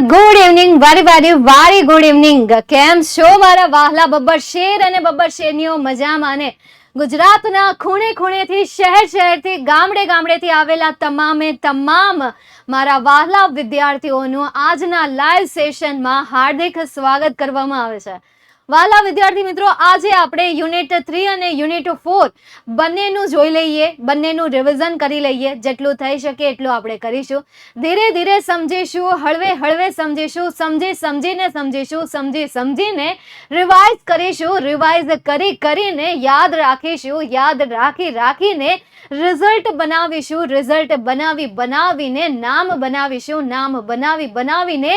Good evening, વારી good evening. કેમ છો મારા વહાલા બબ્બર શેર અને બબ્બર શેરનીઓ? મજામાં ને? ગુજરાતના ખૂણે ખૂણેથી, શહેરથી, ગામડેથી આવેલા તમામ મારા વહાલા વિદ્યાર્થીઓનું આજના લાઈવ સેશનમાં હાર્દિક સ્વાગત કરવામાં આવે છે. વહાલા વિદ્યાર્થી મિત્રો, આજે આપણે યુનિટ 3 અને યુનિટ 4 બંનેનું જોઈ લઈએ, બંનેનું રિવિઝન કરી લઈએ. જેટલું થઈ શકે એટલું આપણે કરીશું. ધીરે ધીરે સમજીશું, હળવે સમજીશું, સમજીને રિવાઇઝ કરીશું. રિવાઇઝ કરીને યાદ રાખીશું. યાદ રાખીને રિઝલ્ટ બનાવીશું. રિઝલ્ટ બનાવીને નામ બનાવીશું. નામ બનાવીને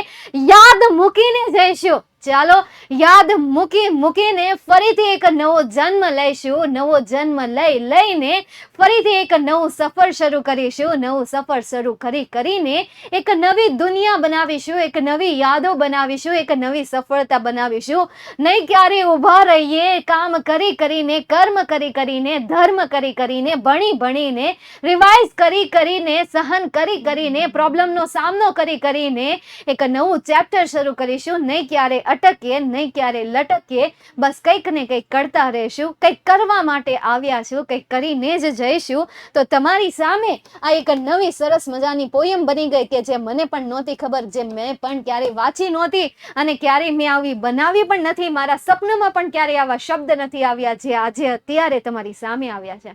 યાદ મૂકીને જઈશું. ચાલો, યાદ મૂકીને ફરીથી એક નવો જન્મ લઈશું. નવો જન્મ લઈને ફરીથી એક નવું સફર શરૂ કરીશું. નવું સફર શરૂ કરીને એક નવી દુનિયા બનાવીશું. એક નવી યાદો બનાવીશું. એક નવી સફળતા બનાવીશું. નહીં ક્યારે ઊભા રહીએ. કામ કરીને, કર્મ કરીને, ધર્મ કરીને, ભણીને, રિવાઇઝ કરીને, સહન કરીને, પ્રોબ્લેમનો સામનો કરીને એક નવું ચેપ્ટર શરૂ કરીશું. નહીં ક્યારે અટકીએ, નહીં ક્યારે લટકીએ. બસ કંઈક ને કંઈક કરતા રહીશું. કંઈક કરવા માટે આવ્યા છું, કંઈક કરીને જ જઈશું. તો તમારી સામે આ એક નવી સરસ મજાની પોયમ બની ગઈ કે જે મને પણ નહોતી ખબર, જે મેં પણ ક્યારેય વાંચી નહોતી અને ક્યારેય મેં આવી બનાવી પણ નથી. મારા સપનામાં પણ ક્યારેય આવા શબ્દ નથી આવ્યા જે આજે અત્યારે તમારી સામે આવ્યા છે.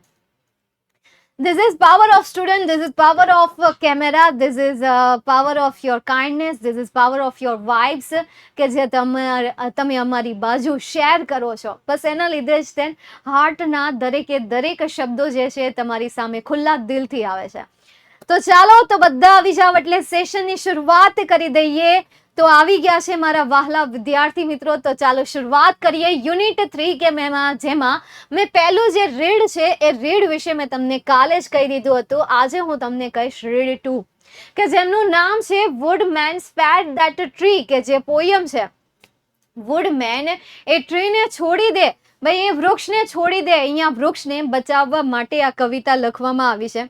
This is power of student, this is power of camera, this is power of your kindness, this is power of your vibes કે જે તમે અમારી બાજુ શેર કરો છો. બસ એના લીધે જ તે હાર્ટના દરેક શબ્દો જે છે તમારી સામે ખુલ્લા દિલથી આવે છે. તો ચાલો, તો બધા આવી જાવ એટલે સેશનની શરૂઆત કરી દઈએ. તો આવી ગયા છે મારા વહાલા વિદ્યાર્થી મિત્રો. તો ચાલો શરૂઆત કરીએ યુનિટ 3 કે જેમાં મેં પહેલું જે રીડ છે એ રીડ વિશે મેં તમને કાલે જ કહી દીધું હતું. આજે હું તમને કહીશ રીડ 2 કે જેમનું નામ છે વુડમેન સ્પેડ ધેટ ટ્રી, કે જે પોયમ છે. વુડમેન એ ટ્રીને છોડી દે, ભાઈ એ વૃક્ષને છોડી દે. અહીંયા વૃક્ષને બચાવવા માટે આ કવિતા લખવામાં આવી છે.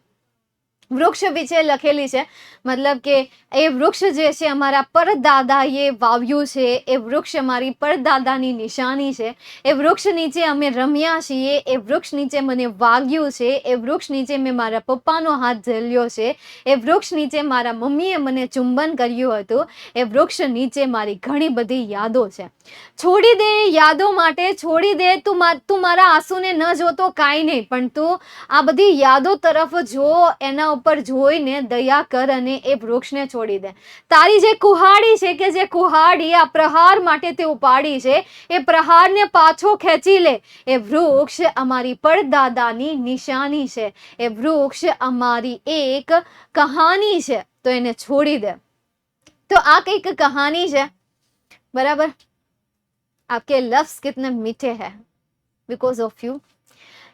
વૃક્ષ વિશે લખેલી છે. મતલબ કે એ વૃક્ષ જે છે અમારા પરદાદાએ વાવ્યું છે. એ વૃક્ષ અમારી પરદાદાની નિશાની છે. એ વૃક્ષ નીચે અમે રમ્યા છીએ. એ વૃક્ષ નીચે મને વાગ્યું છે. એ વૃક્ષ નીચે મેં મારા પપ્પાનો હાથ ઝેલ્યો છે. એ વૃક્ષ નીચે મારા મમ્મીએ મને ચુંબન કર્યું હતું. એ વૃક્ષ નીચે મારી ઘણી બધી યાદો છે. છોડી દે યાદો માટે, છોડી દે. તું મારા આંસુને ન જોતો કાંઈ નહીં, પણ તું આ બધી યાદો તરફ જો. એના ઉપર જોઈને દયા કર અને એ વૃક્ષને છોડી દે. તારી જે કુહાડી છે, કે જે કુહાડી આ પ્રહાર માટે તે ઉપાડી છે, એ પ્રહારને પાછો ખેંચી લે. એ વૃક્ષ અમારી પરદાદાની નિશાની છે. એ વૃક્ષ અમારી એક કહાની છે. તો એને છોડી દે. તો આ કઈક કહાની છે, બરાબર. આપકે લફ્ઝ કિતને મીઠે હૈ બીકોઝ ઓફ યુ.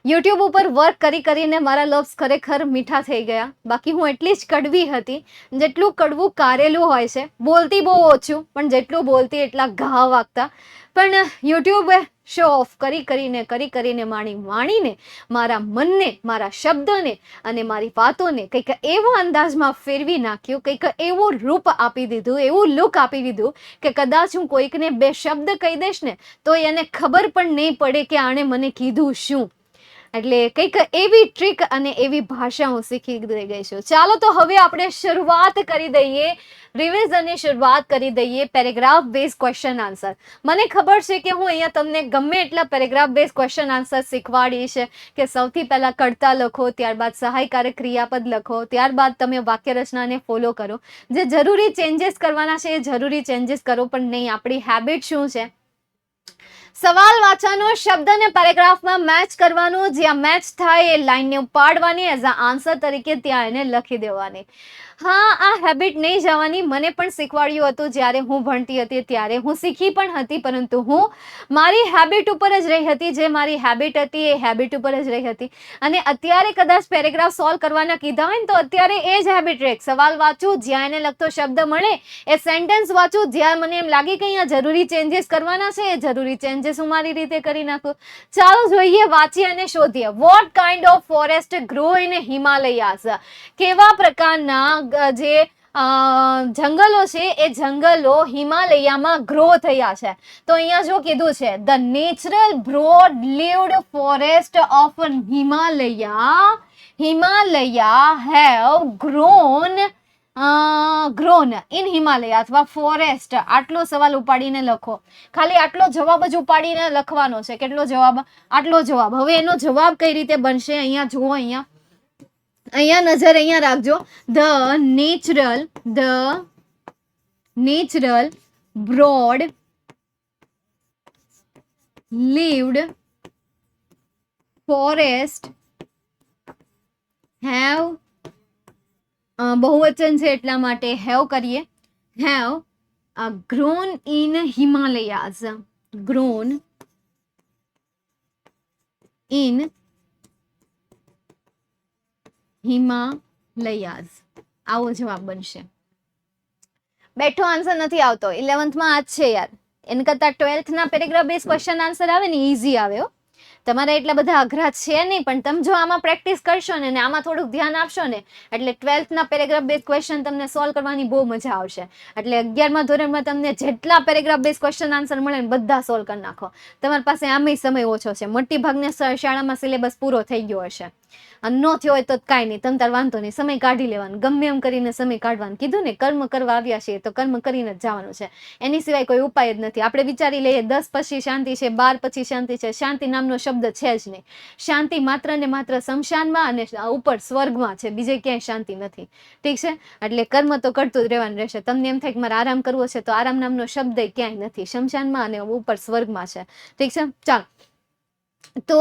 યુટ્યુબ ઉપર વર્ક કરીને મારા લવ્સ ખરેખર મીઠા થઈ ગયા. બાકી હું એટલી જ કડવી હતી જેટલું કડવું કારેલું હોય છે. બોલતી બહુ ઓછું, પણ જેટલું બોલતી એટલા ઘા વાગતા. પણ યુટ્યુબે શો ઓફ કરીને માણીને મારા મનને, મારા શબ્દોને અને મારી વાતોને કંઈક એવા અંદાજમાં ફેરવી નાખ્યું, કંઈક એવું રૂપ આપી દીધું, એવું લુક આપી દીધું કે કદાચ હું કોઈકને બે શબ્દ કહી દઈશ ને તો એને ખબર પણ નહીં પડે કે આણે મને કીધું શું. એટલે કંઈક એવી ટ્રીક અને એવી ભાષા હું શીખી ગઈ છું. ચાલો, તો હવે આપણે શરૂઆત કરી દઈએ, રિવિઝનની શરૂઆત કરી દઈએ. Paragraph base question answer. મને ખબર છે કે હું અહીંયા તમને ગમે એટલા પેરેગ્રાફ બેઝ ક્વેશ્ચન આન્સર શીખવાડીશ કે સૌથી પહેલા કર્તા લખો, ત્યારબાદ સહાયકારક ક્રિયાપદ લખો, ત્યારબાદ તમે વાક્ય રચનાને ફોલો કરો. જે જરૂરી ચેન્જીસ કરવાના છે એ જરૂરી ચેન્જીસ કરો, પણ નહીં. આપણી હેબિટ શું છે? સવાલ વાંચવાનો, શબ્દ અને પેરેગ્રાફમાં મેચ કરવાનું. જ્યાં મેચ થાય એ લાઈનને ઉપાડવાની, એઝ અ આન્સર તરીકે ત્યાં એને લખી દેવાની. હા, આ હેબિટ નહીં જવાની. મને પણ શીખવાડ્યું હતું જ્યારે હું ભણતી હતી, ત્યારે હું શીખી પણ હતી, પરંતુ હું મારી હેબિટ ઉપર જ રહી હતી. જે મારી હેબિટ હતી એ હેબિટ ઉપર જ રહી હતી. અને અત્યારે કદાચ પેરેગ્રાફ સોલ્વ કરવાના કીધા હોય ને તો અત્યારે એ જ હેબિટ રહે. સવાલ વાંચું, જ્યાં એને લગતો શબ્દ મળે એ સેન્ટેન્સ વાંચું. જ્યાં મને એમ લાગે કે અહીંયા જરૂરી ચેન્જીસ કરવાના છે એ જરૂરી ચેન્જીસ હું મારી રીતે કરી નાખું. ચાલો જોઈએ, વાંચીએ અને શોધીએ. What kind of forest grow in Himalayas? કેવા પ્રકારના જે જંગલો છે એ જંગલો હિમાલયામાં ગ્રો થયા છે. તો અહીંયા જો કીધું છે the natural broad leaved forest of Himalaya have grown in Himalaya અથવા ફોરેસ્ટ. આટલો સવાલ ઉપાડીને લખો. ખાલી આટલો જવાબ જ ઉપાડીને લખવાનો છે. કેટલો જવાબ? આટલો જવાબ. હવે એનો જવાબ કઈ રીતે બનશે? અહીંયા જુઓ, અહીંયા નજર અહીંયા રાખજો. The natural broad leaved forest have, બહુવચન છે એટલા માટે હેવ કરીએ. Have grown in Himalayas. Grown in Himalayas. આવો જવાબ બનશે. બેઠો આન્સર નથી આવતો. 11th માં આ જ છે યાર. એને કરતા 12th ના પેરેગ્રાફ બેઝ ક્વેશ્ચન આન્સર આવે ને ઈઝી આવે. તમારે એટલા બધા અઘરા છે નહીં, પણ તમે જો આમાં પ્રેક્ટિસ કરશો ને આમાં થોડુંક ધ્યાન આપશો ને એટલે 12th ના પેરેગ્રાફ બેઝ ક્વેશ્ચન તમને સોલ્વ કરવાની બહુ મજા આવશે. એટલે 11મા ધોરણમાં તમને જેટલા પેરેગ્રાફ બેઝ ક્વેશ્ચન આન્સર મળે ને બધા સોલ્વ કરી નાખો. તમારી પાસે આમેય સમય ઓછો છે. મોટી ભાગની શાળામાં સિલેબસ પૂરો થઈ ગયો હશે. ન થયો હોય તો કાંઈ નહીં, તમ તાર વાંધો નહીં, સમય કાઢી લેવાનો. ગમે એમ કરીને સમય કાઢવાનું. કીધું ને કર્મ કરવા આવ્યા છીએ તો કર્મ કરીને જ જવાનું છે. એની સિવાય કોઈ ઉપાય જ નથી. આપણે વિચારી લઈએ 10 પછી શાંતિ છે, 12 પછી શાંતિ છે. શાંતિ નામનો શબ્દ છે જ નહીં. શાંતિ માત્ર ને માત્ર શમશાનમાં અને ઉપર સ્વર્ગમાં છે, બીજે ક્યાંય શાંતિ નથી. ઠીક છે? એટલે કર્મ તો કરતું જ રહેવાનું રહેશે. તમને એમ થાય કે મારે આરામ કરવો છે તો આરામ નામનો શબ્દ ક્યાંય નથી. શમશાનમાં અને ઉપર સ્વર્ગમાં છે. ઠીક છે? ચાલો, તો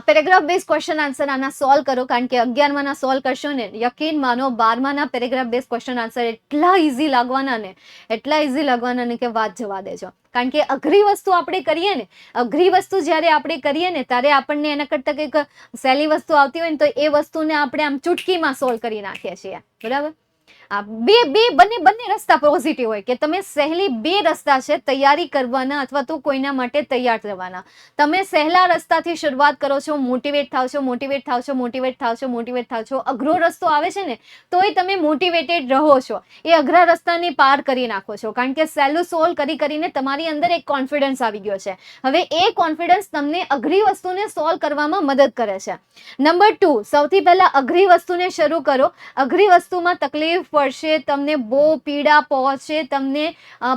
પેરેગ્રાફ બેઝ ક્વેશ્ચન આન્સર આના સોલ્વ કરો, કારણ કે 11મા ના સોલ્વ કરશો ને યકીન માનો 12મા ના પેરેગ્રાફ બેઝ ક્વેશ્ચન આન્સર એટલા ઈઝી લાગવાના ને કે વાત જવા દેજો. કારણ કે અઘરી વસ્તુ આપણે કરીએ ને, અઘરી વસ્તુ જ્યારે આપણે કરીએ ને ત્યારે આપણને એના કરતાં કંઈક સહેલી વસ્તુ આવતી હોય ને તો એ વસ્તુને આપણે આમ ચૂટકીમાં સોલ્વ કરી નાખીએ છીએ. બરાબર? બંને રસ્તા પોઝિટિવ હોય કે તમે સહેલી બે રસ્તા છે તૈયારી કરવાના અથવા તો કોઈના માટે તૈયાર રહેવાના. તમે સહેલા રસ્તાથી શરૂઆત કરો છો, મોટિવેટ થાવ છો. અઘરો રસ્તો આવે છે ને તોય તમે મોટિવેટેડ રહો છો. એ અઘરા રસ્તાને પાર કરી નાખો છો, કારણ કે સહેલું સોલ્વ કરીને તમારી અંદર એક કોન્ફિડન્સ આવી ગયો છે. હવે એ કોન્ફિડન્સ તમને અઘરી વસ્તુને સોલ્વ કરવામાં મદદ કરે છે. નંબર 2, સૌથી પહેલા અઘરી વસ્તુને શરૂ કરો. અઘરી વસ્તુમાં તકલીફ પડશે, તમને બહુ પીડા પહોંચશે, તમને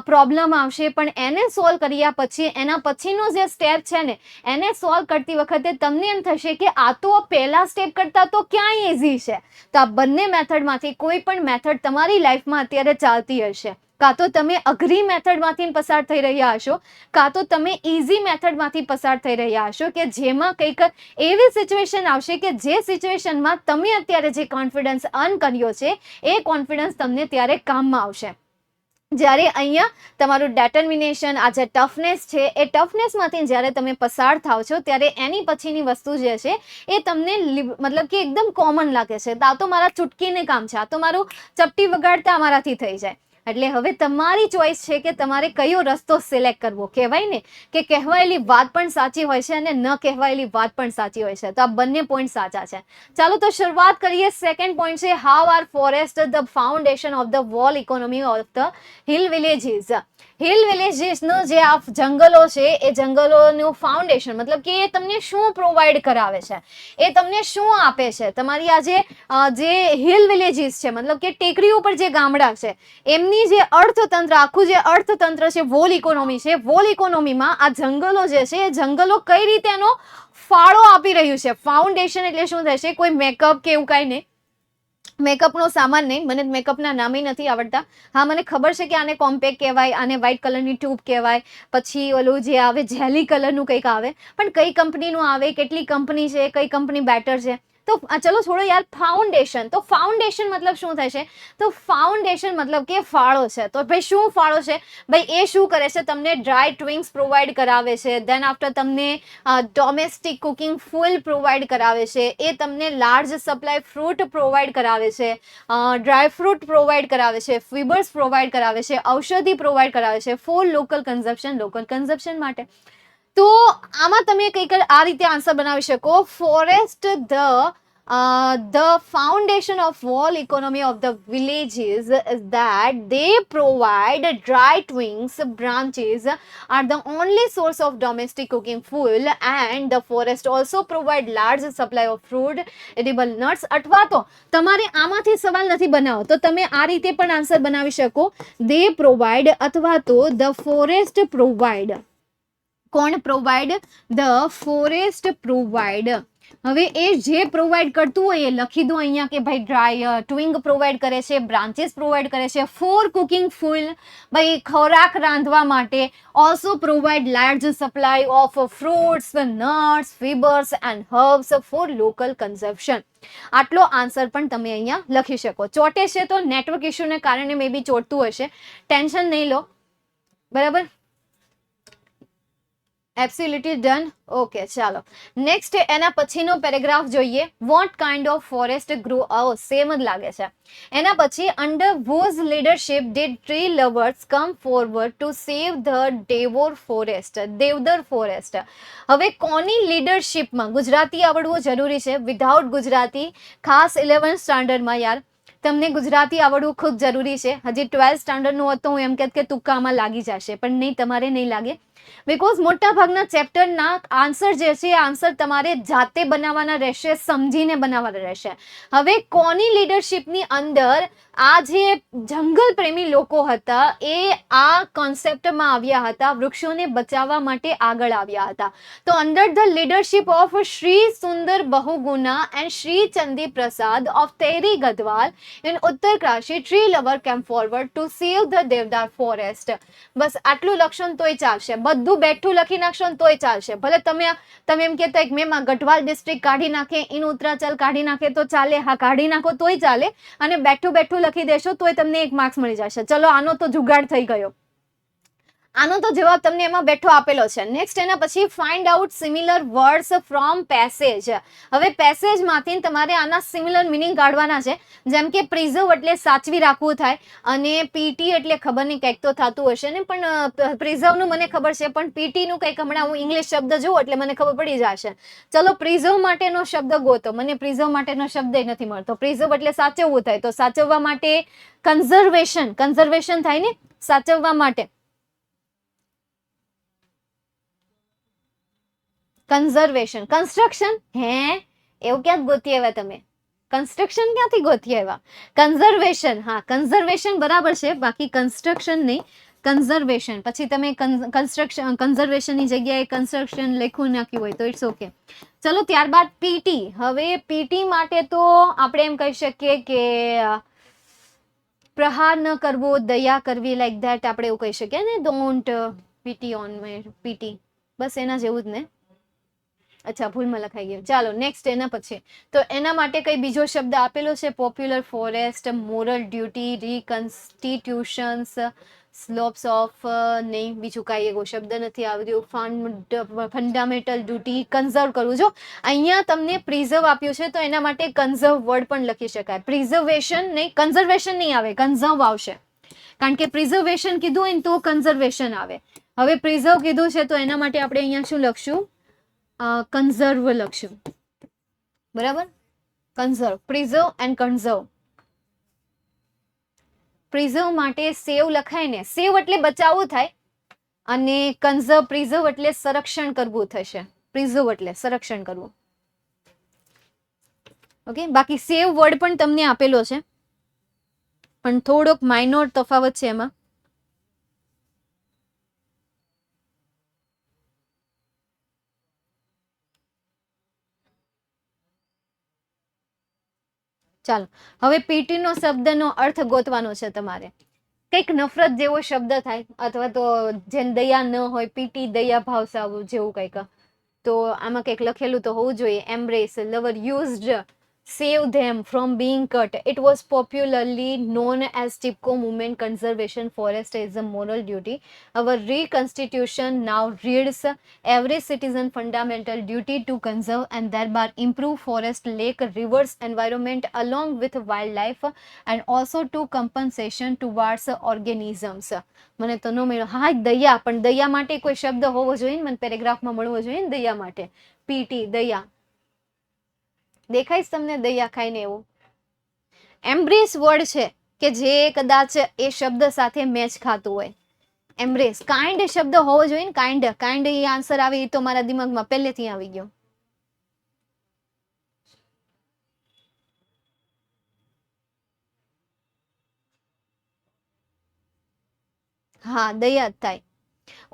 પ્રોબ્લેમ આવશે, પણ એને સોલ્વ કર્યા પછી એના પછીનો જે સ્ટેપ છે ને એને સોલ્વ કરતી વખતે તમને એમ થશે કે આ તો પહેલા સ્ટેપ કરતા તો ક્યાંય ઇઝી છે. તો આ બંને મેથડમાંથી કોઈ પણ મેથડ તમારી લાઈફમાં અત્યારે ચાલતી હશે. કાં તો તમે અઘરી મેથડમાંથી પસાર થઈ રહ્યા હશો, કાં તો તમે ઇઝી મેથડમાંથી પસાર થઈ રહ્યા હશો, કે જેમાં કંઈક એવી સિચ્યુએશન આવશે કે જે સિચ્યુએશનમાં તમે અત્યારે જે કોન્ફિડન્સ અર્ન કર્યો છે એ કોન્ફિડન્સ તમને ત્યારે કામમાં આવશે. જ્યારે અહીંયા તમારું ડેટર્મિનેશન, આ જે ટફનેસ છે એ ટફનેસમાંથી જ્યારે તમે પસાર થાવ છો ત્યારે એની પછીની વસ્તુ જે છે એ તમને મતલબ કે એકદમ કોમન લાગે છે. આ તો મારા ચૂટકીને કામ છે, આ તો મારું ચપટી વગાડતા મારાથી થઈ જાય. એટલે હવે તમારી ચોઈસ છે કે તમારે કયો રસ્તો સિલેક્ટ કરવો. કહેવાય ને કે કહેવાયેલી વાત પણ સાચી હોય છે અને ન કહેવાયેલી વાત પણ સાચી હોય છે. તો આ બંને પોઈન્ટ સાચા છે. ચાલો તો શરૂઆત કરીએ. સેકન્ડ પોઈન્ટ છે how are forest the foundation of the whole economy of the hill villages. Hill વિલેજીસનું જે આ જંગલો છે એ જંગલોનું ફાઉન્ડેશન મતલબ કે એ તમને શું પ્રોવાઈડ કરાવે છે, એ તમને શું આપે છે. તમારી આ જે હિલ વિલેજીસ છે મતલબ કે ટેકરી ઉપર જે ગામડા છે એમની જે અર્થતંત્ર, આખું જે અર્થતંત્ર છે, વોલ ઇકોનોમી છે, વોલ ઇકોનોમીમાં આ જંગલો જે છે એ જંગલો કઈ રીતે એનો ફાળો આપી રહ્યું છે. ફાઉન્ડેશન એટલે શું થશે? કોઈ મેકઅપ કે એવું કાંઈ નહીં, મેકઅપનો સામાન નહીં, મને મેકઅપના નામે નથી આવડતા. હા, મને ખબર છે કે આને કોમ્પેક્ટ કહેવાય, આને વ્હાઇટ કલરની ટ્યુબ કહેવાય, પછી ઓલું જે આવે જેલી કલરનું કંઈક આવે, પણ કઈ કંપનીનું આવે, કેટલી કંપની છે, કઈ કંપની બેટર છે. તો ચલો છોડો યાર. ફાઉન્ડેશન, તો ફાઉન્ડેશન મતલબ શું થશે? તો ફાઉન્ડેશન મતલબ કે ફાળો છે. તો ભાઈ શું ફાળો છે? ભાઈ એ શું કરે છે? તમને ડ્રાય ટ્વિંગ્સ પ્રોવાઈડ કરાવે છે, દેન આફ્ટર તમને ડોમેસ્ટિક કુકિંગ ફૂલ પ્રોવાઈડ કરાવે છે, એ તમને લાર્જ સપ્લાય ફ્રૂટ પ્રોવાઈડ કરાવે છે, ડ્રાય ફ્રૂટ પ્રોવાઈડ કરાવે છે, ફીબર્સ પ્રોવાઈડ કરાવે છે, ઔષધિ પ્રોવાઈડ કરાવે છે ફોર લોકલ કન્ઝમ્પશન માટે. તો આમાં તમે કંઈક આ રીતે આન્સર બનાવી શકો. Forest the The foundation of all economy of the villages is that they provide dry twigs, branches are the only source of domestic cooking fuel, and the forest also provide large supply of fruit, edible nuts. અથવા તો તમારે આમાંથી સવાલ નથી બનાવો તો તમે આ રીતે પણ આન્સર બનાવી શકો. they provide અથવા તો the forest provide. કોણ પ્રોવાઈડ? the forest provide. હવે એ જે પ્રોવાઈડ કરતું હોય એ લખી દો અહીંયા કે ભાઈ ડ્રાય ટ્વિંગ પ્રોવાઈડ કરે છે, બ્રાન્ચીસ પ્રોવાઈડ કરે છે ફોર કુકિંગ ફૂલ, ભાઈ ખોરાક રાંધવા માટે. Also provide large supply of fruits, nuts, fibres and herbs for local consumption. આટલો આન્સર પણ તમે અહીંયા લખી શકો. ચોટે છે તો નેટવર્ક ઇસ્યુને કારણે મે બી ચોટતું હશે, ટેન્શન નહીં લો. બરાબર, એબ્સોલ્યુટલી ડન. ઓકે, ચાલો નેક્સ્ટ એના પછીનો પેરેગ્રાફ જોઈએ. What kind of forest grow? Same જ લાગે છે. એના પછી under whose leadership did tree lovers come forward to save the deodar forest. હવે કોની લીડરશિપમાં? ગુજરાતી આવડવું જરૂરી છે. વિધાઉટ ગુજરાતી ખાસ 11th સ્ટાન્ડર્ડમાં યાર તમને ગુજરાતી આવડવું ખૂબ જરૂરી છે. હજી 12th સ્ટાન્ડર્ડનું હતું હું એમ કે તુક્કામાં લાગી જશે, પણ નહીં, તમારે નહીં લાગે. બીકોઝ મોટા ભાગના ચેપ્ટરના આન્સર જે છે એ આન્સર તમારે જાતે બનાવવાના રહેશે, સમજીને બનાવવાના રહેશે. હવે કોની લીડરશિપની અંદર આ જે જંગલ પ્રેમી લોકો હતા એ આ કોન્સેપ્ટમાં આવ્યા હતા, વૃક્ષોને બચાવવા માટે આગળ આવ્યા હતા. તો under the leadership of Shri Sundar Bahuguna and Shri Chandi Prasad of Tehri Garhwal in Uttarkashi, tree lover came forward to save the deodar forest. બસ આટલું લક્ષણ તોય ચાલશે, બધું બેઠું લખી નાખશો ને તોય ચાલશે. ભલે તમે એમ કહેતા એક મેં ગઢવાલ ડિસ્ટ્રિક્ટ કાઢી નાખે, ઇન ઉત્તરાચલ કાઢી નાખે તો ચાલે, હા કાઢી નાખો તોય ચાલે, અને બેઠું લખી દેશો તોય તમને 1 માર્ક્સ મળી જશે. ચલો આનો તો જુગાડ થઈ ગયો, આનો તો જવાબ તમને એમાં બેઠો આપેલો છે. નેક્સ્ટ એના પછી find out similar words from passage. હવે પેસેજમાંથી તમારે આના સિમિલર મિનિંગ કાઢવાના છે. જેમ કે પ્રિઝર્વ એટલે સાચવી રાખવું થાય, અને પીટી એટલે ખબર નહીં કંઈક તો થતું હશે ને, પણ પ્રિઝર્વનું મને ખબર છે, પણ પીટીનું કંઈક હમણાં હું ઇંગ્લિશ શબ્દ જોઉં એટલે મને ખબર પડી જશે. ચલો પ્રિઝર્વ માટેનો શબ્દ ગોતો, મને પ્રિઝર્વ માટેનો શબ્દ નથી મળતો. પ્રિઝર્વ એટલે સાચવવું થાય, તો સાચવવા માટે કન્ઝર્વેશન થાય ને, સાચવવા માટે કન્ઝર્વેશન. કન્સ્ટ્રક્શન, હે એવું ક્યાં ગોતી આવ્યા તમે? કન્સ્ટ્રક્શન ક્યાંથી ગોતી આવ્યા? કન્ઝર્વેશન, હા કન્ઝર્વેશન બરાબર છે, બાકી કન્સ્ટ્રક્શન નહીં, કન્ઝર્વેશન. પછી તમે કન્ઝર્વેશનની જગ્યાએ કન્સ્ટ્રક્શન લખ્યું નાખ્યું હોય તો ઇટ્સ ઓકે. ચલો ત્યારબાદ પીટી. હવે પીટી માટે તો આપણે એમ કહી શકીએ કે પ્રહાર ન કરવો, દયા કરવી, લાઈક ધેટ આપણે એવું કહી શકીએ ને, don't pity on my pity. બસ એના જેવું જ ને. અચ્છા, ભૂલમાં લખાઈ ગયું. ચાલો નેક્સ્ટ એના પછી તો એના માટે કઈ બીજો શબ્દ આપેલો છે? Popular forest, moral duty, reconstitutions, slopes of, નહીં બીજું કાંઈ એવો શબ્દ નથી આવ્યું. ફંડામેન્ટલ ડ્યુટી, કન્ઝર્વ કરવું. જો અહીંયા તમને પ્રિઝર્વ આપ્યું છે તો એના માટે કન્ઝર્વ વર્ડ પણ લખી શકાય. પ્રિઝર્વેશન નહીં, કન્ઝર્વેશન નહીં આવે, કન્ઝર્વ આવશે, કારણ કે પ્રિઝર્વેશન કીધું હોય ને તો કન્ઝર્વેશન આવે. હવે પ્રિઝર્વ કીધું છે તો એના માટે આપણે અહીંયા શું લખશું? કન્ઝર્વ લખશું. બરાબર, conserve, preserve and conserve. Preserve માટે સેવ લખાય ને, સેવ એટલે બચાવવું થાય, અને કન્ઝર્વ પ્રિઝર્વ એટલે સંરક્ષણ કરવું થશે. પ્રિઝર્વ એટલે સંરક્ષણ કરવું. ઓકે, બાકી સેવ વર્ડ પણ તમને આપેલો છે, પણ થોડોક માઇનોર તફાવત છે એમાં. ચાલો હવે પીટી નો શબ્દનો અર્થ ગોતવાનો છે તમારે. કંઈક નફરત જેવો શબ્દ થાય, અથવા તો જેને દયા ન હોય, પીટી દયા ભાવ સાવું જેવું કંઈક, તો આમાં કંઈક લખેલું તો હોવું જોઈએ. Embrace, lover used, save them from being cut. It was popularly known as TIPCO movement. Conservation forest is a moral duty. Our reconstitution now reads every citizen fundamental duty to conserve and thereby improve forest, lake, rivers, environment along with wildlife, and also to compensation towards organisms. મને તો ન મળ્યો. હા, દયા, પણ દયા માટે કોઈ શબ્દ હોવો જોઈએ ને, મને પેરેગ્રાફમાં મળવો જોઈએ ને દયા માટે. પીટી દયા. દેખાય છે તમને દયા ખાઈને એવું? એમ્બ્રેસ વર્ડ છે કે જે કદાચ એ શબ્દ સાથે મેચ ખાતું હોય. એમ્બ્રેસ, કાઇન્ડ શબ્દ હોવો જોઈએ ને, કાઇન્ડ એ આન્સર આવે એ તો મારા દિમાગમાં પહેલેથી આવી ગયો. હા, દયા જ થાય.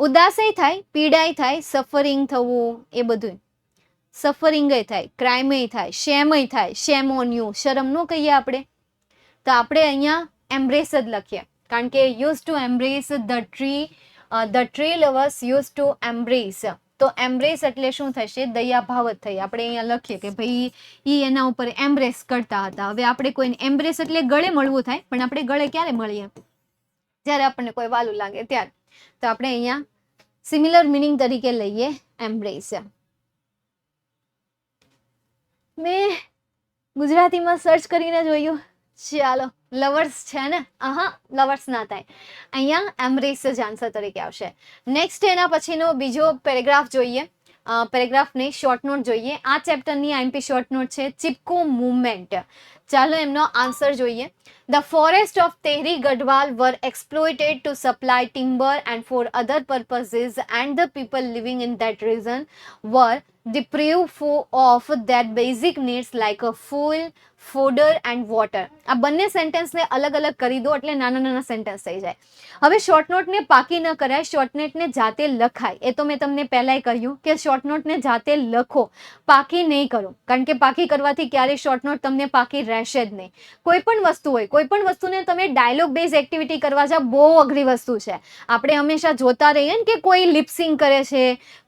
ઉદાસી થાય, પીડાઈ થાય, સફરિંગ થવું, એ બધું. સફરિંગ થાય, ક્રાઇમ થાય, શેમ થાય, શેમ ઓન યુ, શરમ નો કહીએ આપણે. તો આપણે અહીંયા એમ્બ્રેસ જ લખીએ, કારણ કે use to embrace the tree lovers use to embrace. તો એમ્બ્રેસ એટલે શું થશે? દયાભાવ જ થઈ. આપણે અહીંયા લખીએ કે ભાઈ ઈ એના ઉપર એમ્બ્રેસ કરતા હતા. હવે આપણે કોઈને એમ્બ્રેસ એટલે ગળે મળવું થાય, પણ આપણે ગળે ક્યારે મળીએ? જ્યારે આપણને કોઈ વાલું લાગે ત્યારે. તો આપણે અહીંયા સિમિલર મિનિંગ તરીકે લઈએ એમ્બ્રેસ. મેં ગુજરાતીમાં સર્ચ કરીને જોયું. ચાલો, લવર્સ છે ને? લવર્સ ના થાય, અહીંયા એમ્બ્રેસ જ આન્સર તરીકે આવશે. નેક્સ્ટ એના પછીનો બીજો પેરેગ્રાફ જોઈએ. પેરેગ્રાફ નહીં, શોર્ટ નોટ જોઈએ. આ ચેપ્ટરની આઈએમપી શોર્ટ નોટ છે ચિપકો મુવમેન્ટ. ચાલો એમનો આન્સર જોઈએ. The forest of Tehri Gadwal were exploited to supply timber and for other purposes, and the people living in that region were deprived of their basic needs like a fuel, fodder and water. આ બંને સેન્ટેન્સને અલગ અલગ કરી દો એટલે નાના નાના sentence થઈ જાય. હવે શોર્ટ નોટને પાકી ન કરાય, શોર્ટ નોટને જાતે લખાય. એ તો મેં તમને પહેલાંય કહ્યું કે શોર્ટ નોટને જાતે લખો, પાકી નહીં કરો, કારણ કે પાકી કરવાથી ક્યારેય શોર્ટ નોટ તમને પાકી રહેશે જ નહીં. કોઈ પણ વસ્તુ હોય, કોઈ પણ વસ્તુને તમે ડાયલોગ બેઝ એક્ટિવિટી કરવા જાવ, બહુ અઘરી વસ્તુ છે. આપણે હંમેશા જોતા રહીએ ને કે કોઈ લિપસિંગ કરે છે,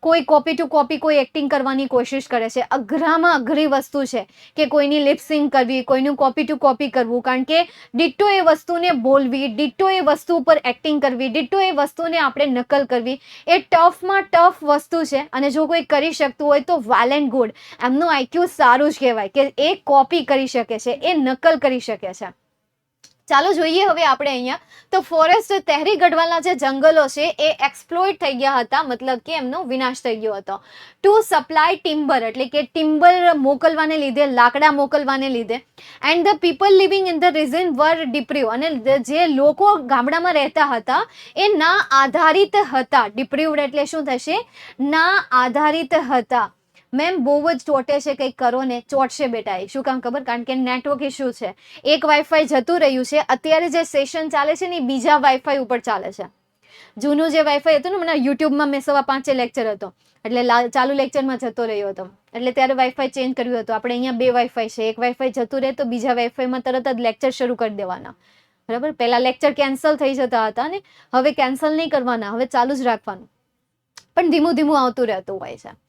કોઈ કોપી ટુ કોપી કોઈ એક્ટિંગ કરવાની કોશિશ કરે છે. અઘરામાં અઘરી વસ્તુ છે કે કોઈની લિપસિંગ કરવી, કોઈનું કોપી ટુ કોપી કરવું, કારણ કે ડિટ્ટો એ વસ્તુને બોલવી, ડિટ્ટો એ વસ્તુ ઉપર એક્ટિંગ કરવી, ડિટ્ટો એ વસ્તુને આપણે નકલ કરવી, એ ટફમાં ટફ વસ્તુ છે. અને જો કોઈ કરી શકતું હોય તો વેલ એન્ડ ગુડ, એમનું આઈક્યુ સારું જ કહેવાય કે એ કોપી કરી શકે છે, એ નકલ કરી શકે છે. ચાલો જોઈએ હવે આપણે અહીંયા. તો ફોરેસ્ટ, તહેરી ગઢવાલના જે જંગલો છે એ એક્સપ્લોઇટ થઈ ગયા હતા, મતલબ કે એમનો વિનાશ થઈ ગયો હતો. ટુ સપ્લાય ટિમ્બર, એટલે કે ટિમ્બર મોકલવાને લીધે, લાકડા મોકલવાને લીધે. And the people living in the region were deprive, અને જે લોકો ગામડામાં રહેતા હતા એ ના આધારિત હતા. ડિપ્રીવડ એટલે શું થશે? ના આધારિત હતા. મેમ બહુ જ ચોટે છે, કંઈક કરો ને. ચોટશે બેટા, એ શું કામ ખબર? કારણ કે નેટવર્ક ઇશ્યુ છે. એક વાઈફાઈ જતું રહ્યું છે. અત્યારે જે સેશન ચાલે છે ને એ બીજા વાઈફાઈ ઉપર ચાલે છે. જૂનું જે વાઈફાઈ હતું ને, મને યુટ્યુબમાં મેં 5:15 લેક્ચર હતો, એટલે ચાલુ લેક્ચરમાં જતો રહ્યો હતો, એટલે ત્યારે વાઈફાઈ ચેન્જ કર્યું હતું. આપણે અહીંયા 2 વાઈફાઈ છે. એક વાઈફાઈ જતું રહે તો બીજા વાઈફાઈમાં તરત જ લેક્ચર શરૂ કરી દેવાના, બરાબર? પહેલા લેક્ચર કેન્સલ થઈ જતા હતા ને, હવે કેન્સલ નહીં કરવાના, હવે ચાલુ જ રાખવાનું, પણ ધીમું ધીમું આવતું રહેતું હોય છે.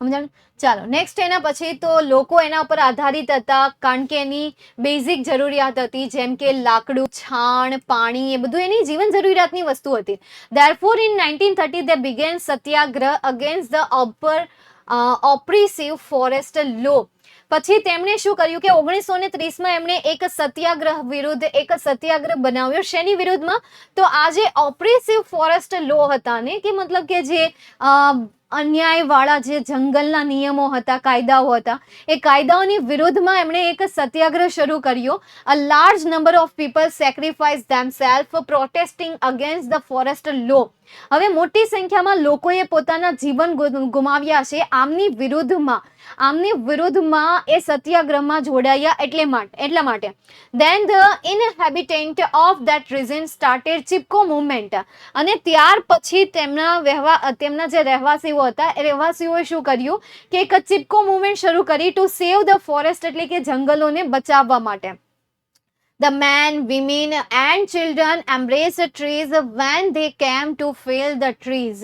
સમજાણ? ચાલો નેક્સ્ટ એના પછી તો લોકો એના ઉપર આધારિત હતા, કારણ કે એની બેઝિક જરૂરિયાત હતી, જેમ કે લાકડું, છાણ, પાણી, એ બધું એની જીવન જરૂરિયાતની વસ્તુ હતી. Therefore in 1930 they began Satyagraha against the oppressive forest law. પછી તેમણે શું કર્યું કે 1930માં એમણે એક સત્યાગ્રહ વિરુદ્ધ એક સત્યાગ્રહ બનાવ્યો. શેની વિરુદ્ધમાં? તો આ જે ઓપ્રેસિવ ફોરેસ્ટ લો હતા ને, કે મતલબ કે જે અન્યાયવાળા જે જંગલના નિયમો હતા, કાયદાઓ હતા, એ કાયદાઓની વિરુદ્ધમાં એમણે એક સત્યાગ્રહ શરૂ કર્યો. A large number of people sacrifice themselves protesting against the forest law. હવે મોટી સંખ્યામાં લોકોએ પોતાના જીવન ગુમાવ્યા છે આમની વિરુદ્ધમાં એ સત્યાગ્રહમાં જોડાયા એટલા માટે. Then the inhabitant of that region started Chipko movement. અને ત્યાર પછી તેમના જે રહેવાસીઓ હતા એ રહેવાસીઓએ શું કર્યું કે એક ચિપકો મુવમેન્ટ શરૂ કરી ટુ સેવ ધ ફોરેસ્ટ, એટલે કે જંગલોને બચાવવા માટે. The men, women and children embraced trees when they came to fell the trees.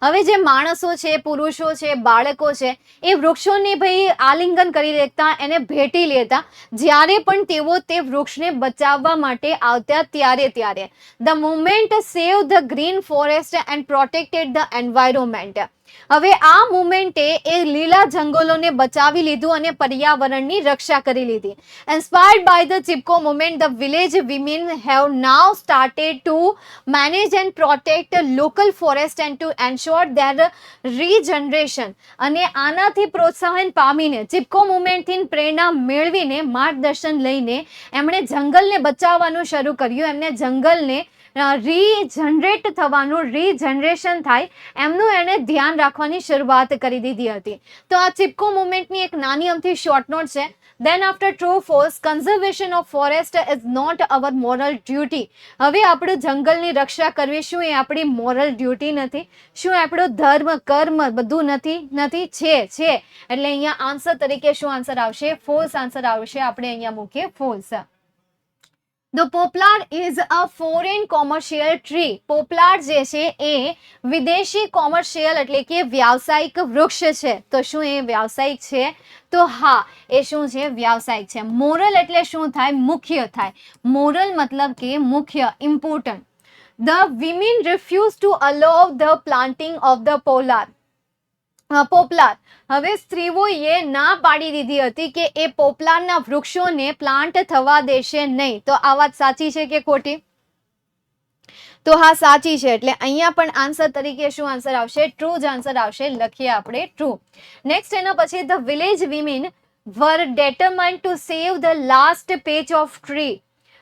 હવે જે માણસો છે, પુરુષો છે, બાળકો છે, એ વૃક્ષોને ભાઈ આલિંગન કરી લેતા, એને ભેટી લેતા જ્યારે પણ તેઓ તે વૃક્ષને બચાવવા માટે આવતા ત્યારે. The movement saved the green forest and protected the environment. હવે આ મુવમેન્ટે એ લીલા જંગલોને બચાવી લીધું અને પર્યાવરણની રક્ષા કરી લીધી. Inspired by the Chipko movement, the village women have now started to manage and protect local forest and to ensure their regeneration. અને આનાથી પ્રોત્સાહન પામીને, ચિપકો મુવમેન્ટથી પ્રેરણા મેળવીને, માર્ગદર્શન લઈને એમણે જંગલને બચાવવાનું શરૂ કર્યું. એમને જંગલને રીજનરેટ થવાનું, રીજનરેશન થાય એમનું એણે ધ્યાન રાખવાની શરૂઆત કરી દીધી હતી. તો આ ચિપકો મુવમેન્ટની એક નાની અમથી શોર્ટ નોટ છે. Then after true force, conservation of forest is not our moral duty. હવે આપણું જંગલની રક્ષા કરવી શું એ આપણી મોરલ ડ્યુટી નથી? શું આપણો ધર્મ, કર્મ બધું નથી? છે. એટલે અહીંયા આન્સર તરીકે શું આન્સર આવશે? ફોલ્સ આન્સર આવશે. આપણે અહીંયા મૂકીએ false. The poplar is a foreign commercial tree. પોપલાર જે છે એ વિદેશી કોમર્શિયલ એટલે કે વ્યાવસાયિક વૃક્ષ છે. તો શું એ વ્યાવસાયિક છે? તો હા, એ શું છે? વ્યાવસાયિક છે. મોરલ એટલે શું થાય? મુખ્ય થાય. મોરલ મતલબ કે મુખ્ય, important. The women refuse to allow the planting of the પોપલાર. હવે સ્ત્રીઓએ ના પાડી દીધી હતી કે એ પોપલારના વૃક્ષોને પ્લાન્ટ થવા દેશે નહીં. તો આ વાત સાચી છે કે ખોટી? તો હા, સાચી છે. એટલે અહીંયા પણ આન્સર તરીકે શું આન્સર આવશે? ટ્રુ જ આન્સર આવશે. લખીએ આપણે ટ્રુ. નેક્સ્ટ એના પછી, the village women were determined to save the last patch of tree.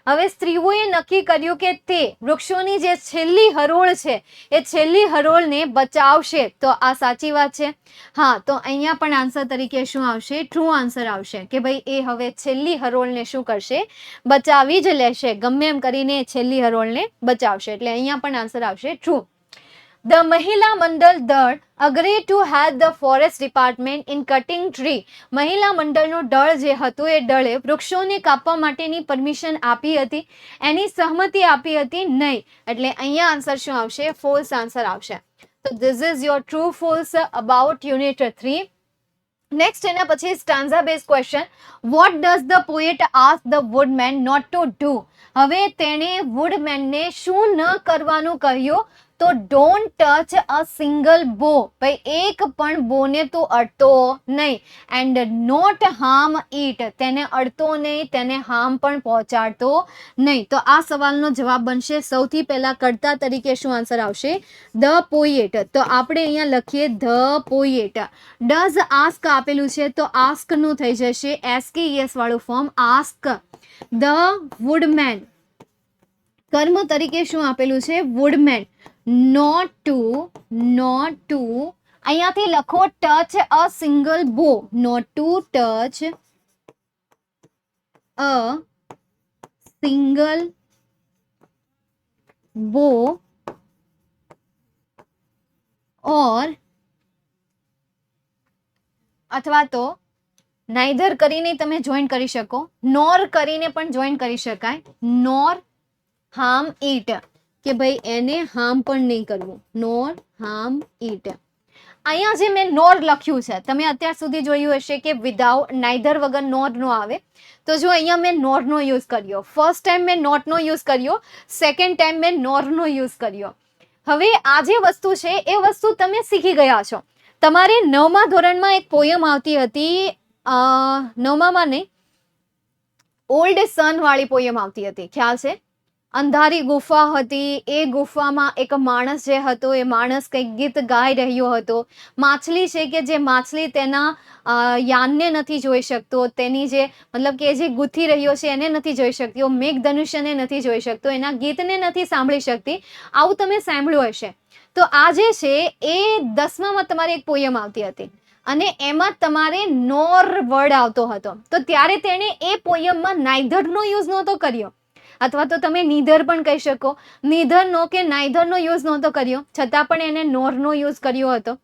હવે સ્ત્રીઓએ નક્કી કર્યું કે તે વૃક્ષોની જે છેલ્લી હરોળ છે એ છેલ્લી હરોળને બચાવશે. તો આ સાચી વાત છે. હા, તો અહીંયા પણ આન્સર તરીકે શું આવશે? ટ્રુ આન્સર આવશે કે ભાઈ એ હવે છેલ્લી હરોળને શું કરશે? બચાવી જ લેશે. ગમે એમ કરીને છેલ્લી હરોળને બચાવશે. એટલે અહીંયા પણ આન્સર આવશે ટ્રુ. The મહિલા મંડળ દળ agree to help the forest department in cutting tree. મહિલા મંડળનું દળ જે હતું એ દળે વૃક્ષોને કાપવા માટેની પરમિશન આપી હતી, એની સહમતિ આપી હતી નહીં. એટલે અહીંયા આન્સર શું આવશે? ફોલ્સ આન્સર આવશે. તો this is your true false about unit 3. Next એના પછી stanza base question. What does the poet ask the woodman not to do. હવે તેણે વુડમેનને શું ન કરવાનું કહ્યું? તો ડોન્ટ ટચ અ સિંગલ બો. ભાઈ એક પણ બોને તું અડતો નહીં. And not harm it. તેને અડતો નહીં, તેને હાર્મ પણ પહોંચાડતો નહીં. તો આ સવાલનો જવાબ બનશે સૌથી પહેલા કર્તા તરીકે શું આન્સર આવશે? The poet. તો આપણે અહીંયા લખીએ ધ પોએટ. ડઝ આસ્ક આપેલું છે તો આસ્ક નું થઈ જશે SKES વાળું ફોર્મ, આસ્ક. ધ વુડમેન કર્મ તરીકે શું આપેલું છે? વુડમેન. નોટ ટુ અહીંયાથી લખો touch a single bough. Not to touch a single bough or, અથવા તો નાઈધર કરીને તમે જોઈન કરી શકો, નોર કરીને પણ જોઈન કરી શકાય. નોર હાર્મ ઇટ, કે ભાઈ એને હાર્મ પણ નહીં કરવું. નોર હાર્મ ઇટ. અહીંયા જે મેં નોર લખ્યું છે, તમે અત્યાર સુધી જોયું હશે કે વિધાઉટ, નાઈધર વગર નોર નો આવે. તો જો અહીંયા મેં નોરનો યુઝ કર્યો. ફર્સ્ટ ટાઈમ મેં નોટનો યુઝ કર્યો, સેકન્ડ ટાઈમ મેં નોરનો યુઝ કર્યો. હવે આ જે વસ્તુ છે એ વસ્તુ તમે શીખી ગયા છો. તમારે 9મા ધોરણમાં એક પોયમ આવતી હતી, 9મામાં નહીં, ઓલ્ડ સન વાળી પોયમ આવતી હતી, ખ્યાલ છે? અંધારી ગુફા હતી, એ ગુફામાં એક માણસ જે હતો એ માણસ કંઈક ગીત ગાઈ રહ્યો હતો. માછલી છે કે જે માછલી તેના યાનને નથી જોઈ શકતો, તેની જે મતલબ કે જે ગૂંથી રહ્યો છે એને નથી જોઈ શકતો, મેઘધનુષ્યને નથી જોઈ શકતો, એના ગીતને નથી સાંભળી શકતી. આવું તમે સાંભળ્યું હશે. તો આ જે છે એ 10મામાં તમારી એક પોયમ આવતી હતી અને એમાં તમારે નોર વર્ડ આવતો હતો. તો ત્યારે તેણે એ પોયમમાં નાઈધરનો યુઝ નહોતો કર્યો, અથવા તો તમે નીધર પણ કહી શકો. નીધરનો કે નાઈધરનો યુઝ નહોતો કર્યો, છતાં પણ એને નોરનો યુઝ કર્યો હતો.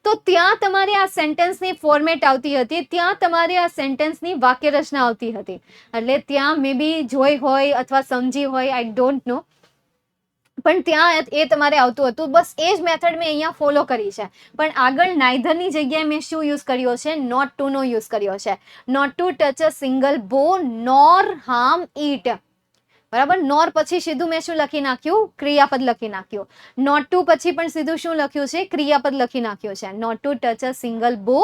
તો ત્યાં તમારે આ સેન્ટેન્સની ફોર્મેટ આવતી હતી, ત્યાં તમારે આ સેન્ટેન્સની વાક્ય રચના આવતી હતી. એટલે ત્યાં મે બી જોઈ હોય અથવા સમજી હોય, આઈ ડોન્ટ નો, પણ ત્યાં એ તમારે આવતું હતું. બસ એ જ મેથડ મેં અહીંયા ફોલો કરી છે. પણ આગળ નાઈધરની જગ્યાએ મેં શું યુઝ કર્યો છે? નોટ ટુ નો યુઝ કર્યો છે. Not to touch a single bough nor harm it. બરાબર. નોર પછી સીધું મેં શું લખી નાખ્યું? ક્રિયાપદ લખી નાખ્યું. નોટ ટુ પછી પણ સીધું શું લખ્યું છે? ક્રિયાપદ લખી નાખ્યું છે. Not to touch a single bough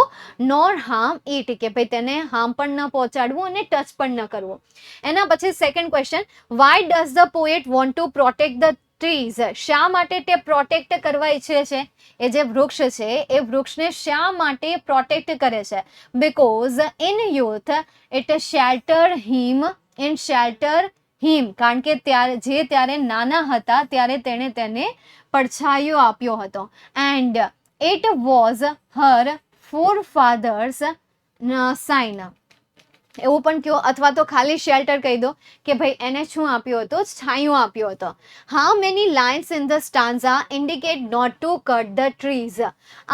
nor harm it, કે ભાઈ તેને હાર્મ પણ ન પહોંચાડવું અને ટચ પણ ન કરવું. એના પછી second question, why does the poet want to protect the trees? શા માટે તે પ્રોટેક્ટ કરવા ઈચ્છે છે? એ જે વૃક્ષ છે એ વૃક્ષને શા માટે પ્રોટેક્ટ કરે છે? Because in youth it shelter him, કારણ કે ત્યારે નાના હતા ત્યારે તેણે તેને પડછાયો આપ્યો હતો. And it was her forefathers sign. એવું પણ કહો, અથવા તો ખાલી શેલ્ટર કહી દો કે ભાઈ એને શું આપ્યું હતું? છાંયો આપ્યો હતો. How many lines in the stanza indicate not to cut the trees?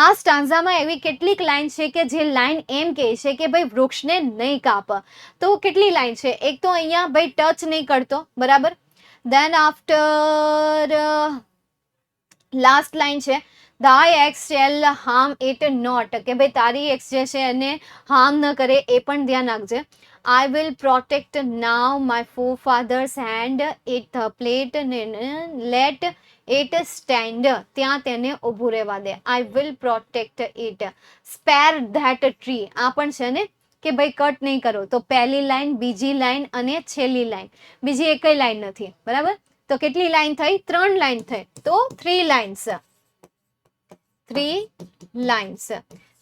આ સ્ટાન્ઝામાં એવી કેટલીક લાઈન છે કે જે લાઈન એમ કહે છે કે ભાઈ વૃક્ષને નહીં કાપ. તો કેટલી લાઈન છે? એક તો અહીંયા ભાઈ ટચ નહીં કરતો, બરાબર. દેન આફ્ટર લાસ્ટ લાઈન છે, thy ex shall harm it not, કે ભાઈ તારી એક્સ જે છે એને હાર્મ ન કરે, એ પણ ધ્યાન રાખજે. I will protect now my forefathers hand it plate, let it stand, ત્યાં તેને ઊભું રહેવા દે. I will protect it, spare that tree. આ પણ છે ને કે ભાઈ કટ નહીં કરો. તો પહેલી લાઈન, બીજી લાઈન અને છેલ્લી લાઈન, બીજી એકય લાઈન નથી, બરાબર. તો કેટલી લાઈન થઈ? 3 લાઈન થઈ. તો 3 lines.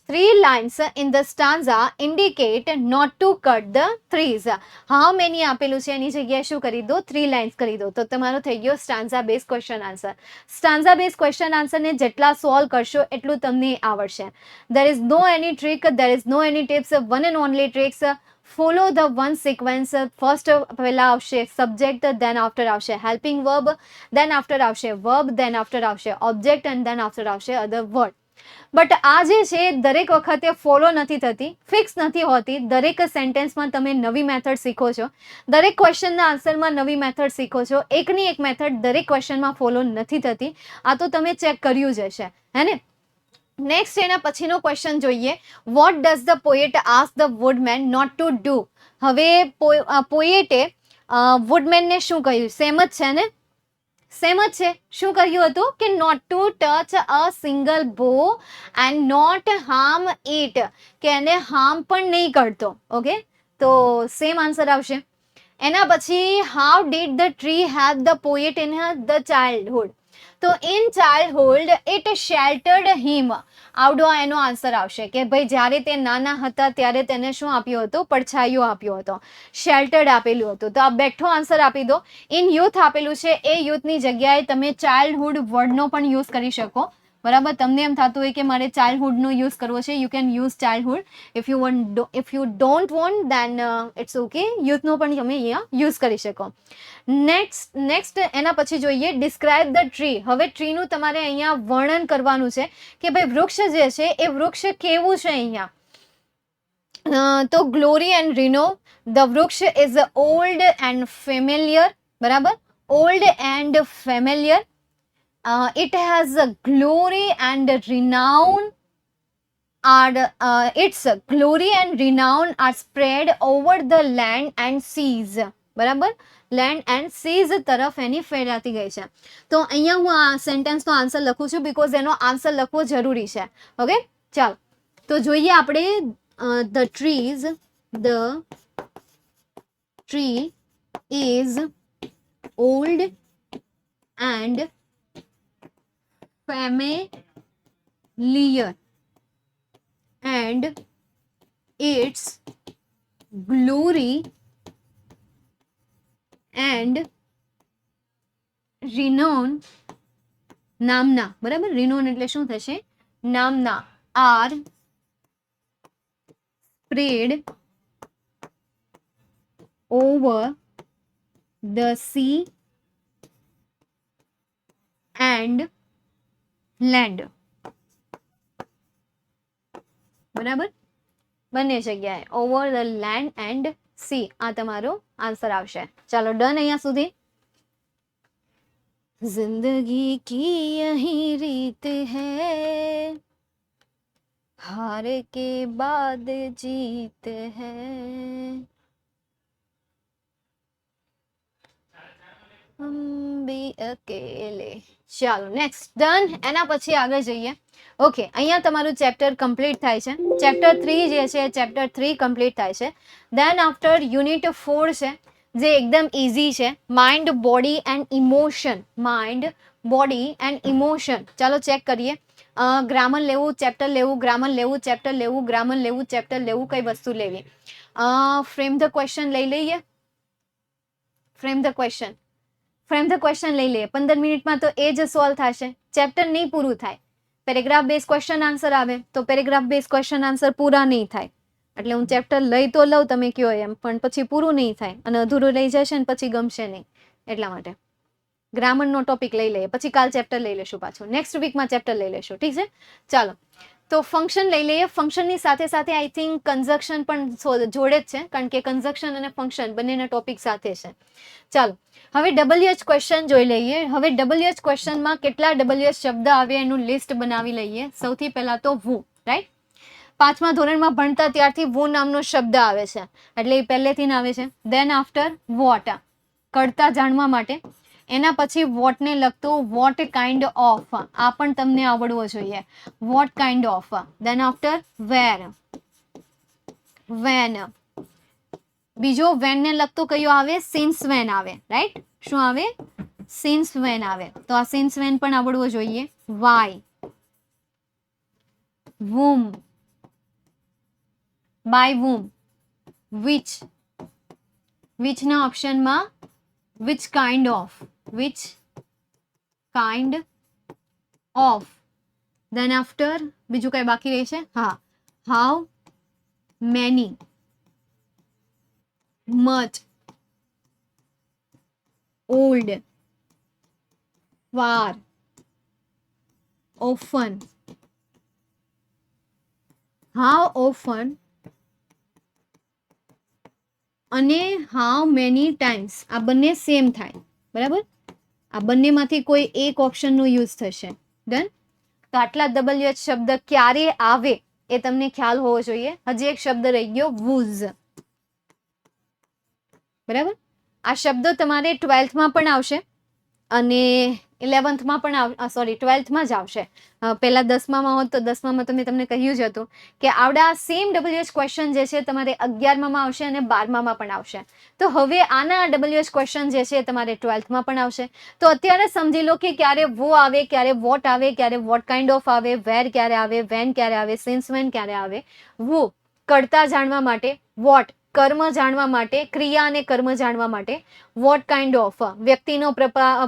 3 lines in the stanza indicate not to cut the trees. how many આપેલું છે એની જગ્યાએ શું કરી દો? 3 લાઇન્સ કરી દો. તો તમારો થઈ ગયો stanza base question answer. Stanza base question આન્સરને જેટલા સોલ્વ કરશો એટલું તમને આવડશે. there is no any trick, there is no any tips, one and only tricks. Follow the one sequence. First પહેલા આવશે સબ્જેક્ટ, દેન આફ્ટર આવશે હેલ્પિંગ વર્બ, દેન આફ્ટર આવશે વર્બ, દેન આફ્ટર આવશે ઓબ્જેક્ટ, એન્ડ દેન આફ્ટર આવશે અધર word. But આ જે છે દરેક વખતે ફોલો નથી થતી, ફિક્સ નથી હોતી. દરેક સેન્ટેન્સમાં તમે નવી મેથડ શીખો છો, દરેક ક્વેશ્ચનના આન્સરમાં નવી મેથડ શીખો છો. એકની એક મેથડ દરેક ક્વેશ્ચનમાં ફોલો નથી થતી. આ તો તમે ચેક કર્યું જ હશે, હે ને. નેક્સ્ટ એના પછીનો ક્વેશ્ચન જોઈએ. What does the poet ask the woodman not to do? હવે પોએટે વુડમેનને શું કહ્યું? સેમ જ છે ને, સેમ જ છે. શું કહ્યું હતું? કે not to touch a single bough and not harm it, કે એને હાર્મ પણ નહીં કરતો. ઓકે, તો સેમ આન્સર આવશે. એના પછી how did the tree have the poet in the childhood? તો ઇન ચાઇલ્ડહુડ ઇટ શેલ્ટર્ડ હિમ. આવડો એનો આન્સર આવશે કે ભાઈ જ્યારે તે નાના હતા ત્યારે તેને શું આપ્યું હતું? પડછાયો આપ્યો હતો, શેલ્ટર્ડ આપેલું હતું. તો આ બેઠો આન્સર આપી દો. ઇન યુથ આપેલું છે, એ યુથની જગ્યાએ તમે ચાઇલ્ડહુડ વર્ડનો પણ યુઝ કરી શકો, બરાબર. તમને એમ થતું હોય કે મારે ચાઇલ્ડહુડનો યુઝ કરવો છે, you can use childhood. If you don't want then it's okay, યુથનો પણ તમે અહીંયા યુઝ કરી શકો. નેક્સ્ટ એના પછી જોઈએ ડિસ્ક્રાઇબ ધ ટ્રી. હવે ટ્રીનું તમારે અહીંયા વર્ણન કરવાનું છે કે ભાઈ વૃક્ષ જે છે એ વૃક્ષ કેવું છે અહીંયા. તો ગ્લોરી એન્ડ રિનો. ધ વૃક્ષ ઇઝ ઓલ્ડ એન્ડ ફેમિલિયર, બરાબર. Old and familiar. it has a glory and renown its glory and renown are spread over the land and seas, બરાબર. લેન્ડ એન્ડ સીઝ તરફ એની ફેલાતી ગઈ છે. તો અહીંયા હું આ સેન્ટેન્સનો આન્સર લખું છું બીકોઝ એનો આન્સર લખવો જરૂરી છે. ઓકે, ચાલો તો જોઈએ આપણે. The tree is old and familiar and its glory and renown નામના, બરાબર. renown એટલે શું થશે? નામના. are spread over the sea and land, બરાબર. બંને જગ્યાએ over the land and C. આ તમારો આન્સર આવશે. ચાલો ડન અહીંયા સુધી. जिंदगी की यही रीत है, हार के बाद जीत है. બી અકેલે. ચાલો નેક્સ્ટ ડન. એના પછી આગળ જઈએ. ઓકે, અહીંયા તમારું ચેપ્ટર કમ્પ્લીટ થાય છે. ચેપ્ટર 3 જે છે ચેપ્ટર 3 કમ્પ્લીટ થાય છે. દેન આફ્ટર યુનિટ 4 છે જે એકદમ ઇઝી છે, mind body and emotion. Mind body and emotion. ચાલો ચેક કરીએ. ગ્રામર લેવું, ચેપ્ટર લેવું, ગ્રામર લેવું, ચેપ્ટર લેવું, ગ્રામર લેવું, ચેપ્ટર લેવું, કઈ વસ્તુ લેવી? ફ્રેમ ધ ક્વેશ્ચન લઈ લઈએ. Frame the question. Frame the question લઈ લઈએ. 15 મિનિટમાં તો એ જ સોલ્વ થશે. ચેપ્ટર નહીં પૂરું થાય. પેરેગ્રાફ બેઝ ક્વેશ્ચન આન્સર આવે તો પેરેગ્રાફ બેઝ ક્વેશ્ચન આન્સર પૂરા નહીં થાય. એટલે હું ચેપ્ટર લઈ તો લઉં તમે કયો એમ, પણ પછી પૂરું નહીં થાય અને અધૂરું રહી જશે ને પછી ગમશે નહીં. એટલા માટે ગ્રામરનો ટોપિક લઈ લઈએ, પછી કાલ ચેપ્ટર લઈ લેશું પાછું. નેક્સ્ટ વીકમાં ચેપ્ટર લઈ લેશું. ઠીક છે, ચાલો. તો ફંક્શન લઈ લઈએ. ફંક્શનની સાથે સાથે આઈ થિંક કન્જક્શન પણ જોડે જ છે, કારણ કે કન્જક્શન અને ફંક્શન બંનેના ટોપિક સાથે છે. ચાલો હવે WH ક્વેશ્ચન જોઈ લઈએ. હવે WH ક્વેશ્ચનમાં કેટલા WH શબ્દ આવે એનું લિસ્ટ બનાવી લઈએ. સૌથી પહેલા તો વુ, રાઈટ. 5મા ધોરણમાં ભણતા ત્યારથી વુ નામનો શબ્દ આવે છે, એટલે એ પહેલેથી આવે છે. દેન આફ્ટર વોટ, કરતા જાણવા માટે. એના પછી વોટને લગતું વોટ કાઇન્ડ ઓફ, આ પણ તમને આવડવો જોઈએ. What kind of. Then after where, when. બીજો વેન ને લગતું કયું આવે? સિન્સ વેન આવે, રાઈટ. શું આવે? સિન્સ વેન આવે. તો આ સિન્સ વેન પણ આવડવો જોઈએ. Why, whom, by whom, which, which ના ઓપ્શનમાં which kind of, which kind of. then after બીજું કઈ બાકી રહેશે? હા, how many, much, old, far, often. how often અને હાઉ મેની ટાઈમ્સ આ બંને સેમ થાય, બરાબર. આ બંનેમાંથી કોઈ એક ઓપ્શનનો યુઝ થશે. ડન. તો આટલા WH શબ્દ ક્યારે આવે એ તમને ખ્યાલ હોવો જોઈએ. હજી એક શબ્દ રહી ગયો, વૂઝ, બરાબર. આ શબ્દો તમારે 12થમાં પણ આવશે અને 11થમાં પણ સોરી 12થમાં જ આવશે. પહેલા 10મામાં હોત તો 10મામાં તો મેં તમને કહ્યું જ હતું કે આવડા સેમ WH ક્વેશ્ચન જે છે તમારે 11મામાં આવશે અને 12મામાં પણ આવશે. તો હવે આના WH ક્વેશ્ચન જે છે તમારે 12થમાં પણ આવશે. તો અત્યારે સમજી લો કે ક્યારે વો આવે, ક્યારે વોટ આવે, ક્યારે વોટ કાઇન્ડ ઓફ આવે, વેર ક્યારે આવે, વેન ક્યારે આવે, સિન્સ વેન ક્યારે આવે. વો કરતા જાણવા માટે, વોટ કર્મ જાણવા માટે, ક્રિયા અને કર્મ જાણવા માટે, વોટ કાઇન્ડ ઓફ વ્યક્તિનો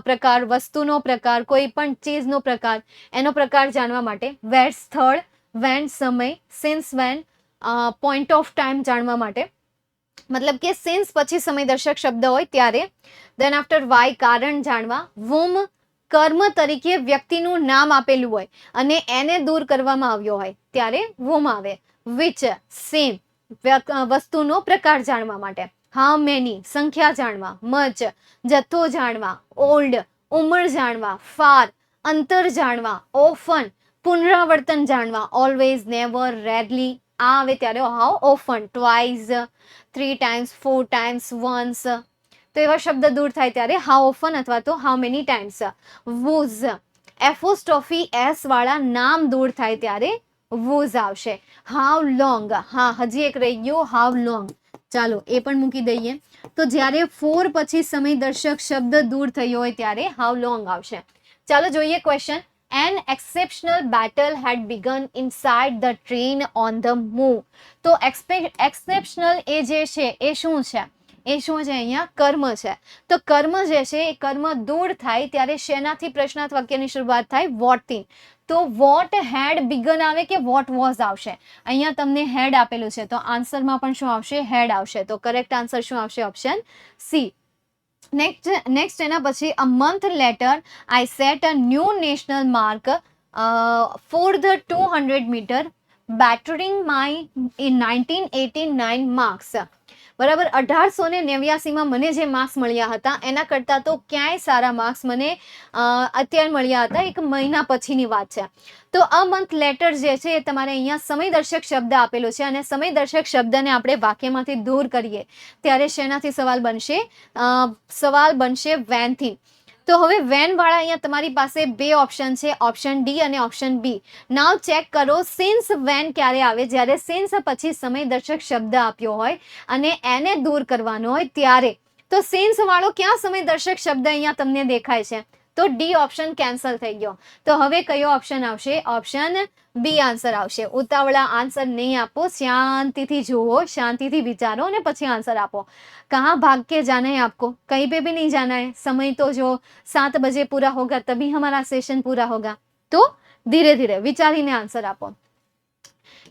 પ્રકાર, વસ્તુનો પ્રકાર, કોઈ પણ ચીજનો પ્રકાર, એનો પ્રકાર જાણવા માટે, વેર સ્થળ, વેન સમય, since when point of time જાણવા માટે, મતલબ કે સિન્સ પછી સમયદર્શક શબ્દ હોય ત્યારે. દેન આફ્ટર વાય કારણ જાણવા, વુમ કર્મ તરીકે વ્યક્તિનું નામ આપેલું હોય અને એને દૂર કરવામાં આવ્યો હોય ત્યારે વુમ આવે. વિચ સેમ વસ્તુનો પ્રકાર જાણવા માટે, હાઉ મેની સંખ્યા જાણવા, મચ જથ્થો જાણવા, ઓલ્ડ ઉંમર જાણવા, ફાર અંતર જાણવા, ઓફન પુનરાવર્તન જાણવા, ઓલવેઝ, નેવર, રેરલી. આ આવે ત્યારે how often, twice, 3 times, 4 times, once. તો એવા શબ્દ દૂર થાય ત્યારે હાઉ ઓફન અથવા તો how many times. Whose apostrophe S વાળા નામ દૂર થાય ત્યારે વૂઝ આવશે. હાઉ લોંગ, હા હજી એક રહી ગયો, હાઉ લોંગ. ચાલો એ પણ મૂકી દઈએ. તો જ્યારે 4 પછી સમયદર્શક શબ્દ દૂર થયો હોય ત્યારે હાઉ લોંગ આવશે. ચાલો જોઈએ question. An exceptional battle had begun inside the train on the move. તો exceptional એ જે છે એ શું છે? એ શું છે? અહીંયા કર્મ છે. તો કર્મ જે છે એ કર્મ દૂર થાય ત્યારે શેનાથી પ્રશ્નાર્થ વાક્યની શરૂઆત થાય? વોટથી. તો વોટ હેડ બિગન આવે કે વોટ વોઝ આવશે? અહીંયા તમને હેડ આપેલું છે તો આન્સરમાં પણ શું આવશે? હેડ આવશે. તો કરેક્ટ આન્સર શું આવશે? Option C. નેક્સ્ટ એના પછી a month later I set a new national mark for the 200 metre bettering my in 1989 marks. બરાબર. 1889માં મને જે માર્ક્સ મળ્યા હતા એના કરતાં તો ક્યાંય સારા માર્ક્સ મને અત્યારે મળ્યા હતા, એક મહિના પછીની વાત છે. તો અ મંથ લેટર જે છે એ તમારે અહીંયા સમયદર્શક શબ્દ આપેલો છે અને સમયદર્શક શબ્દને આપણે વાક્યમાંથી દૂર કરીએ ત્યારે શેનાથી સવાલ બનશે? સવાલ બનશે વેનથી. તો હવે વેન વાળા અહીંયા તમારી પાસે બે ઓપ્શન છે, ઓપ્શન ડી અને ઓપ્શન બી. નાવ ચેક કરો સિન્સ વેન ક્યારે આવે? જ્યારે સિન્સ પછી સમયદર્શક શબ્દ આપ્યો હોય અને એને દૂર કરવાનો હોય ત્યારે. તો સિન્સ વાળો ક્યાં સમયદર્શક શબ્દ અહીંયા તમને દેખાય છે? તો ડી ઓપ્શન કેન્સલ થઈ ગયો. તો હવે કયો ઓપ્શન આવશે? ઓપ્શન બી આન્સર આવશે. ઉતાવળા આન્સર નહીં આપો, શાંતિથી જુઓ, શાંતિથી વિચારો અને પછી આન્સર આપો. कहाँ भाग के जाना है आपको? कहीं पे भी नहीं जाना है. समय तो जो 7 बजे पूरा होगा तभी हमारा सेशन पूरा होगा. तो धीरे धीरे વિચારીને આન્સર આપો.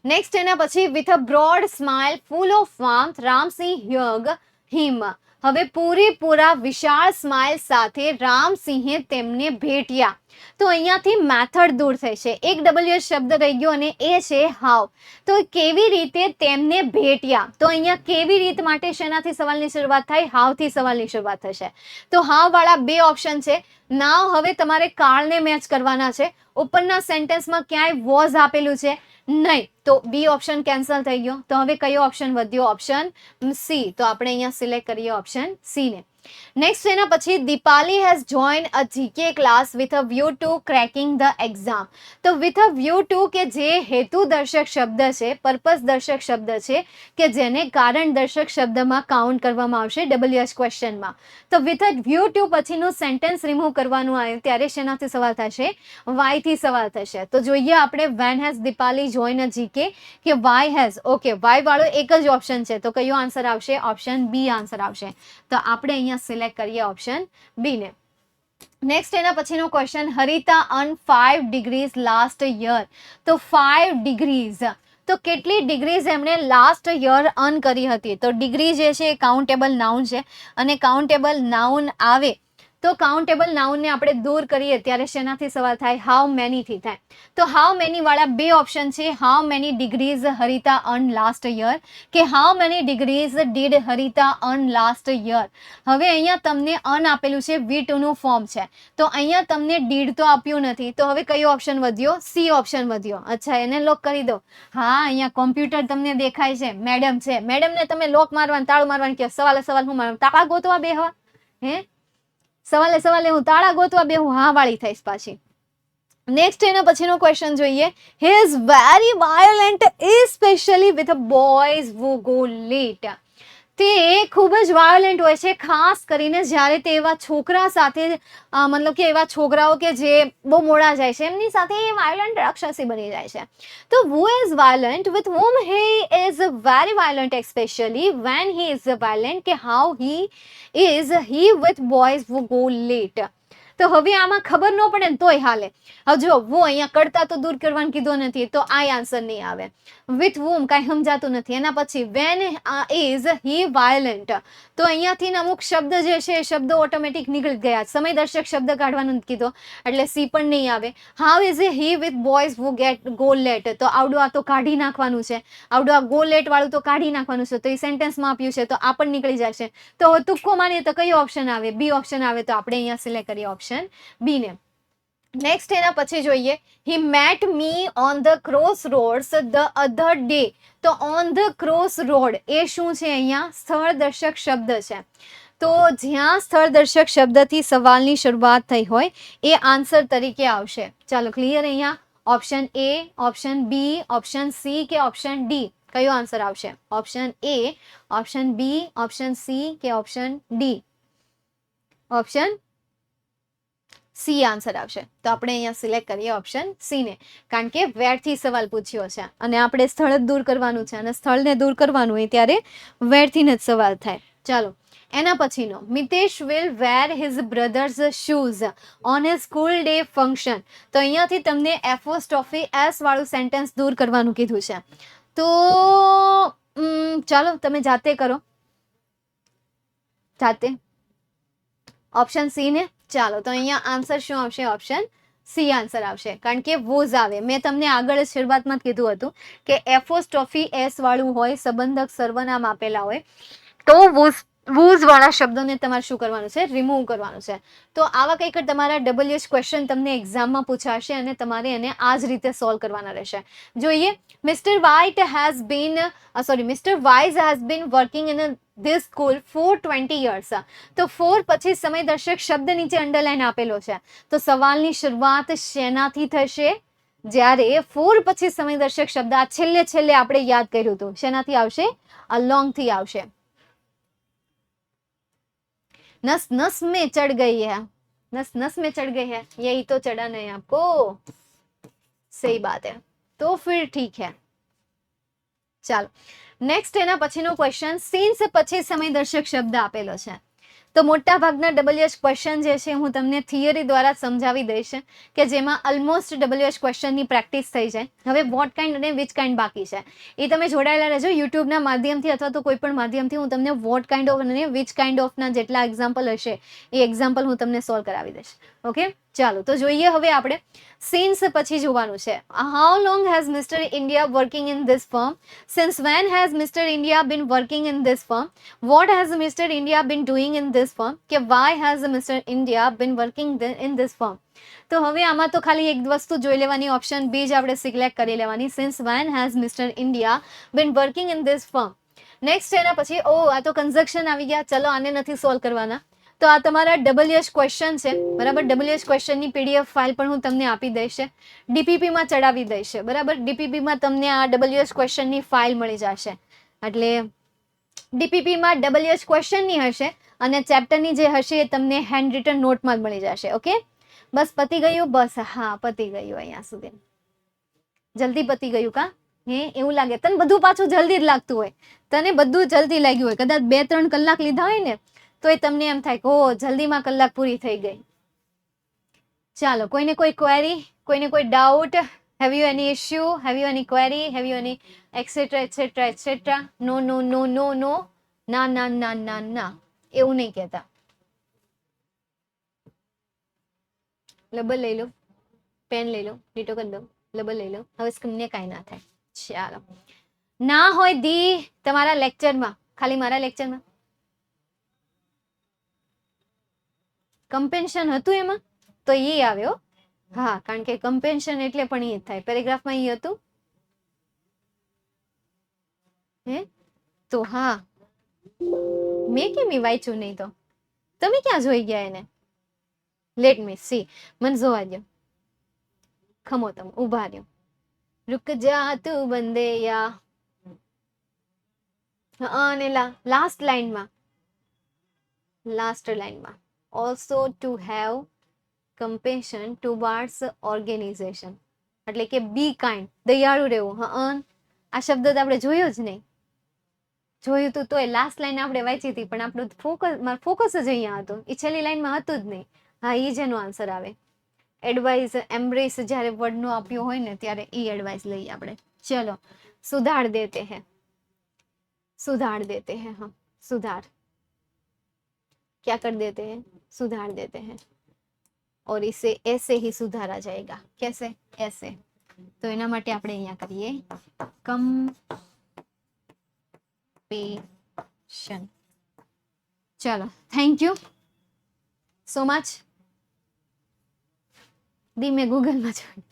નેક્સ્ટ એના પછી with a broad smile full of warmth Ram Singh hug him. હવે પૂરેપૂરા વિશાળ સ્માઇલ સાથે રામસિંહે તેમને ભેટ્યા. તો અહીંયાથી મેથડ દૂર થઈ છે, એક WH શબ્દ રહી ગયો અને એ છે હાવ. તો કેવી રીતે તેમને ભેટ્યા? તો અહીંયા કેવી રીત માટે શેનાથી સવાલની શરૂઆત થાય? હાવથી સવાલની શરૂઆત થશે. તો હાવ વાળા બે ઓપ્શન છે. નાવ હવે તમારે કાળને મેચ કરવાના છે. ઉપરના સેન્ટેન્સમાં ક્યાંય વોઝ આપેલું છે નહીં, તો બી ઓપ્શન કેન્સલ થઈ ગયો. તો હવે કયો ઓપ્શન વધ્યો? Option C. તો આપણે અહીંયા સિલેક્ટ કરીએ ઓપ્શન સી ને. નેક્સ્ટ એના પછી Dipali has join a GK class with a view to cracking the exam. તો વિથ અ વ્યૂ ટુ કે જે હેતુ દર્શક શબ્દ છે, પર્પસ દર્શક શબ્દ છે કે જેને કારણ દર્શક શબ્દમાં કાઉન્ટ કરવામાં આવશે WH ક્વેશ્ચનમાં. તો વિથ અ વ્યૂ ટુ પછીનું સેન્ટેન્સ રિમૂવ કરવાનું આવે ત્યારે શેનાથી સવાલ થશે? વાયથી સવાલ થશે. તો જોઈએ આપણે when has Deepali join a GK કે વાય હેઝ. ઓકે, વાય વાળો એક જ ઓપ્શન છે, તો કયો આન્સર આવશે? ઓપ્શન બી આન્સર આવશે. તો આપણે અહીંયા સિલેક્ટ કરીએ ઓપ્શન બી ને. નેક્સ્ટ એના પછીનો question, Harita earn 5 degrees last year. તો 5 degrees, તો કેટલી ડિગ્રીઝ એમણે લાસ્ટ યર અર્ન કરી હતી? તો ડિગ્રી જે છે એ કાઉન્ટેબલ નાઉન છે અને કાઉન્ટેબલ નાઉન આવે તો કાઉન્ટેબલ નાઉનને આપણે દૂર કરીએ ત્યારે શેનાથી સવાલ થાય? હાઉ મેનીથી થાય. તો હાઉ મેની વાળા બે ઓપ્શન છે, how many degrees Harita earn last year કે how many degrees did Harita earn last year. હવે અહીંયા તમને અર્ન આપેલું છે, V2 નું ફોર્મ છે, તો અહીંયા તમને ડીડ તો આપ્યું નથી. તો હવે કયો ઓપ્શન વધ્યો? સી ઓપ્શન વધ્યો. અચ્છા, એને લોક કરી દો. હા, અહીંયા કોમ્પ્યુટર તમને દેખાય છે, મેડમ છે, મેડમને તમે લોક મારવાનું, તાળું મારવાનું કે સવાલે સવાલ હું મારવાનું, તાળા ગોતવા બેહવા? હે, સવાલે હું તાળા ગોતવા બેહું? હા વાળી થઈશ પાછી. નેક્સ્ટ એના પછીનો ક્વેશ્ચન જોઈએ. He is very violent especially with boys who go late. તે ખૂબ જ વાયોલેન્ટ હોય છે, ખાસ કરીને જ્યારે તે એવા છોકરા સાથે મતલબ કે એવા છોકરાઓ કે જે બહુ મોડા જાય છે એમની સાથે એ વાયોલેન્ટ રાક્ષસી બની જાય છે. તો who is વાયોલેન્ટ with whom he is very violent especially when he is violent કે how he is he with boys who go late. તો હવે આમાં ખબર ન પડે ને તોય હાલે. હવે જો હું અહીંયા કરતા તો દૂર કરવાનું કીધું નથી, તો આ આન્સર નહીં આવે. વિથ whom કાંઈ સમજાતું નથી. એના પછી વેન ઇઝ હી વાયોલેન્ટ, તો અહીંયાથી અમુક શબ્દ જે છે એ શબ્દો ઓટોમેટિક નીકળી ગયા. સમયદર્શક શબ્દ કાઢવાનું નથી કીધો એટલે સી પણ નહીં આવે. How is he with boys who get go late, તો આવડું આ તો કાઢી નાખવાનું છે, આવડું આ ગો લેટ વાળું તો કાઢી નાખવાનું છે, તો એ સેન્ટેન્સમાં આપ્યું છે તો આ પણ નીકળી જશે. તો તુક્કો માનીએ તો કયો ઓપ્શન આવે? બી ઓપ્શન આવે. તો આપણે અહીંયા સિલેક્ટ કરીએ ઓપ્શન બી ને. નેક્સ્ટ એના પછી જોઈએ, હી mat me on the cross rods the other day. તો ઓન ધ ક્રોસ રોડ એ શું છે? અહીંયા સ્થળ દર્શક શબ્દ છે. તો જ્યાં સ્થળ દર્શક શબ્દથી સવાલની શરૂઆત થઈ હોય એ આન્સર તરીકે આવશે. ચાલો ક્લિયર. અહીંયા option A, option B, option C કે ઓપ્શન ડી, કયો આન્સર આવશે? Option A, option B, option C કે option D? Option C answer આવશે. તો આપણે અહીંયા સિલેક્ટ કરીએ ઓપ્શન સી ને, કારણ કે વેરથી સવાલ પૂછ્યો છે અને આપણે સ્થળ જ દૂર કરવાનું છે અને સ્થળને દૂર કરવાનું હોય ત્યારે વેરથી જ સવાલ થાય. ચાલો એના પછીનો, Mitesh will wear his brother's shoes on his school day function. તો અહીંયાથી તમને એપોસ્ટ્રોફી એસ વાળું સેન્ટેન્સ દૂર કરવાનું કીધું છે. તો ચાલો તમે જાતે કરો, જાતે. ઓપ્શન સી ને. ચાલો તો અહીંયા આન્સર શું આવશે? ઓપ્શન સી આન્સર આવશે, કારણ કે વોઝ આવે. મેં તમને આગળ શરૂઆતમાં કીધું હતું કે એપોસ્ટ્રોફી એસ વાળું હોય, સંબંધક સર્વનામ આપેલા હોય તો વૂઝ વાળા શબ્દોને તમારે શું કરવાનું છે? રિમૂવ કરવાનું છે. તો આવા કંઈક તમારા WH ક્વેશ્ચન તમને એક્ઝામમાં પૂછાશે અને તમારે એને આ જ રીતે સોલ્વ કરવાના રહેશે. જોઈએ, mister wise has been working in this school for 20 years. તો 4 પછી સમયદર્શક શબ્દ નીચે અંડરલાઈન આપેલો છે. તો સવાલની શરૂઆત શેનાથી થશે? જ્યારે 4 પછી સમયદર્શક શબ્દ આ છેલ્લે આપણે યાદ કર્યું હતું, શેનાથી આવશે? અલોંગ થી આવશે. नस नस में चढ़ गई है, नस नस में चढ़ गई है, यही तो चढ़ा नहीं आपको. सही बात है, तो फिर ठीक है. ચાલો નેક્સ્ટ એના પછીનો ક્વેશ્ચન, સિન્સ પછી સમયદર્શક શબ્દ આપેલો છે. તો મોટા ભાગના WH ક્વેશ્ચન જે છે હું તમને થિયરી દ્વારા સમજાવી દઈશ કે જેમાં ઓલમોસ્ટ WH ક્વેશ્ચનની પ્રેક્ટિસ થઈ જાય. હવે વોટ કાઇન્ડ અને વિચ કાઇન્ડ બાકી છે એ તમે જોડાયેલા રહેજો યુટ્યુબના માધ્યમથી અથવા તો કોઈ પણ માધ્યમથી. હું તમને વોટ કાઇન્ડ ઓફ અને વિચ કાઇન્ડ ઓફના જેટલા એક્ઝામ્પલ હશે એ એક્ઝામ્પલ હું તમને સોલ્વ કરાવી દઈશ. ઓકે, ચાલો તો જોઈએ હવે આપણે સિન્સ પછી જોવાનું છે. How long has mister India working in this firm? Since when has mister India been working in this firm? What has mister India been doing in this firm? કે why has mister India been working in this firm? તો હવે આમાં તો ખાલી એક વસ્તુ જોઈ લેવાની, ઓપ્શન બી જ આપણે સિલેક્ટ કરી લેવાની. Since when has mister India been working in this firm. Next એના પછી આ તો કન્જક્શન આવી ગયા. ચલો આને નથી સોલ્વ કરવાના. તો આ તમારા WH ક્વેશ્ચન છે, બરાબર. WH ક્વેશ્ચનની PDF ફાઇલ પણ હું તમને આપી દઈશ, DPP માં ચડાવી દઈશ, બરાબર. DPP માં તમને આ WH ક્વેશ્ચનની ફાઇલ મળી જશે. એટલે DPP માં WH ક્વેશ્ચનની હશે અને ચેપ્ટરની જે હશે એ તમને હેન્ડ રિટન નોટમાં જ મળી જશે. ઓકે, બસ પતી ગયું? બસ હા પતી ગયું. અહીંયા સુધી જલ્દી પતી ગયું કા? એવું લાગે તને બધું પાછું જલ્દી જ લાગતું હોય, તને બધું જલ્દી લાગ્યું હોય. કદાચ 2-3 કલાક લીધા હોય ને તો એ તમને એમ થાય કે ઓ જલ્દીમાં કલાક પૂરી થઈ ગઈ. ચાલો, કોઈને કોઈ ક્વેરી, કોઈને કોઈ doubt? Have you any issue? Have you any query? Have you any etcetera etcetera etcetera? No no no no no, ના ના ના ના ના, એવું નહીં કહેતા. લબર લઈ લો, પેન લઈ લો, લીટો કરી દો, લબર લઈ લો. હવે સ્કીમને કાંઈ ના થાય. ચાલો, ના હોય દી તમારા લેક્ચરમાં, ખાલી મારા લેક્ચરમાં કમ્પેન્શન હતું એમાં તો એ આવ્યો. હા, કારણ કે કમ્પેન્શન એટલે પણ એ જ થાય. પેરેગ્રાફમાં એ હતું હે તો હા મેં કેમ એ વાંચ્યું નહીં? તો તમે ક્યાં જોઈ ગયા એને? લેટ મી સી, મને જોવા દો. ખમો તમે ઉભા રહ્યો. રૂક જા તું બંદે યા. અને લાસ્ટ લાઈનમાં also to have compassion towards organization, એટલે કે બી કાઇન્ડ, દયાળુ રહેવું. આ શબ્દ તો આપણે જોયો જ નહીં. જોયું તું તોય લાસ્ટ લાઈન આપણે વાંચી હતી પણ આપણું ફોકસ જ અહીંયા હતું, એ છેલ્લી લાઈનમાં હતું જ નહીં. હા, એ જ એનો આન્સર આવે. એડવાઇસ, એમ્બ્રેસ જ્યારે વર્ડનો આપ્યો હોય ને ત્યારે એ એડવાઇસ લઈએ આપણે. ચલો, સુધાર દેતે હૈ, सुधार देते हैं. हम सुधार क्या कर देते हैं? सुधार देते हैं. और इसे ऐसे ही सुधारा जाएगा. कैसे? ऐसे. तो એના માટે આપણે અહીંયા કરીએ કમ્પેશન. ચલો, થેન્ક યુ સો મચ. દી મેં ગૂગલમાં જોઈ,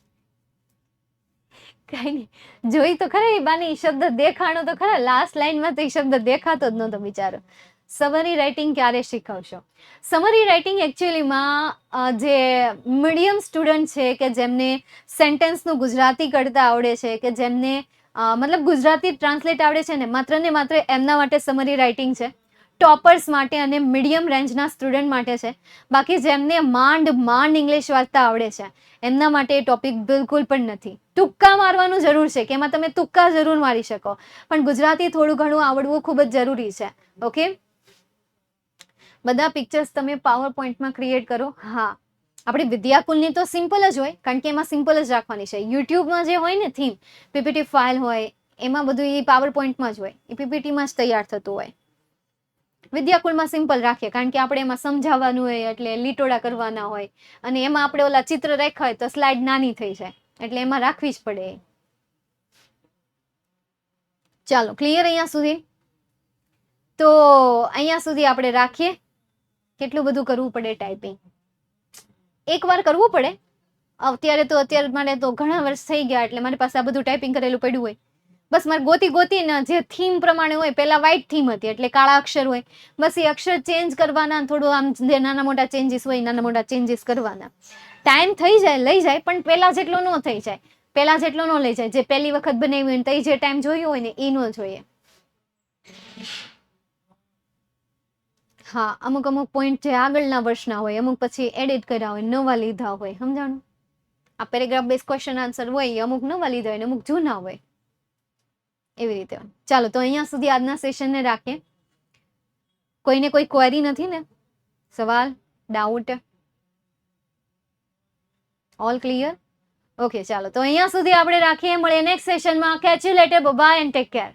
કઈ નહીં જોઈ તો ખરા એ બાની શબ્દ દેખાણો તો ખરા. લાસ્ટ લાઈનમાં તો એ શબ્દ દેખાતો જ નહોતો બિચારો. સમરી રાઇટિંગ ક્યારે શીખવશો? સમરી રાઇટિંગ એકચ્યુઅલીમાં જે મીડિયમ સ્ટુડન્ટ છે કે જેમને સેન્ટેન્સનું ગુજરાતી કરતા આવડે છે, કે જેમને મતલબ ગુજરાતી ટ્રાન્સલેટ આવડે છે ને માત્ર એમના માટે સમરી રાઇટિંગ છે. ટોપર્સ માટે અને મીડિયમ રેન્જના સ્ટુડન્ટ માટે છે. બાકી જેમને માંડ ઇંગ્લિશ વાંચતા આવડે છે એમના માટે એ ટોપિક બિલકુલ પણ નથી. તુક્કા મારવાનું જરૂર છે કે એમાં તમે તુક્કા જરૂર મારી શકો, પણ ગુજરાતી થોડું ઘણું આવડવું ખૂબ જ જરૂરી છે. ઓકે, બધા પિક્ચર્સ તમે પાવર પોઈન્ટમાં ક્રિએટ કરો. હા, આપણી વિદ્યાકુલની તો સિમ્પલ જ હોય કારણ કે એમાં સિમ્પલ જ રાખવાની છે. યુટ્યુબમાં જે હોય ને થીમ, પીપીટી ફાઇલ હોય એમાં બધું એ પાવર પોઈન્ટમાં જ હોય, એ પીપીટીમાં જ તૈયાર થતું હોય. વિદ્યાકુલમાં સિમ્પલ રાખીએ કારણ કે આપણે એમાં સમજાવવાનું હોય એટલે લીટોડા કરવાના હોય અને એમાં આપણે ઓલા ચિત્ર રાખ્યા હોય તો સ્લાઇડ નાની થઈ જાય એટલે એમાં રાખવી જ પડે. ચાલો, ક્લિયર અહીંયા સુધી? તો અહીંયા સુધી આપણે રાખીએ. કેટલું બધું કરવું પડે ટાઈપિંગ, એકવાર કરવું પડે. અત્યારે મારે તો ઘણા વર્ષ થઈ ગયા એટલે મારી પાસે આ બધું ટાઈપિંગ કરેલું પડ્યું હોય. બસ મારે ગોતીને જે થીમ પ્રમાણે હોય, પહેલા વ્હાઈટ થીમ હતી એટલે કાળા અક્ષર હોય, બસ એ અક્ષર ચેન્જ કરવાના, થોડું આમ જે નાના મોટા ચેન્જીસ હોય નાના મોટા ચેન્જીસ કરવાના. ટાઈમ થઈ જાય, લઈ જાય, પણ પહેલા જેટલો ન થઈ જાય, પહેલા જેટલો ન લઈ જાય. જે પહેલી વખત બનાવ્યું હોય ને તો જે ટાઈમ જોયો હોય ને એ ન જોઈએ. હા, અમુક પોઈન્ટ જે આગળના વર્ષના હોય, અમુક પછી એડિટ કર્યા હોય, નવા લીધા હોય, સમજાણું? આ પેરેગ્રાફ બેઝ ક્વેશ્ચન આન્સર હોય એ અમુક નવા લીધા હોય ને અમુક જૂના હોય, એવી રીતે. ચાલો, તો અહીંયા સુધી આજના સેશનને રાખીએ. કોઈને કોઈ ક્વેરી નથી ને? સવાલ, ડાઉટ? All clear? ઓકે, ચાલો, તો અહીંયા સુધી આપણે રાખીએ. મળીએ નેક્સ્ટ સેશનમાં. Catch you later. Bye and take care.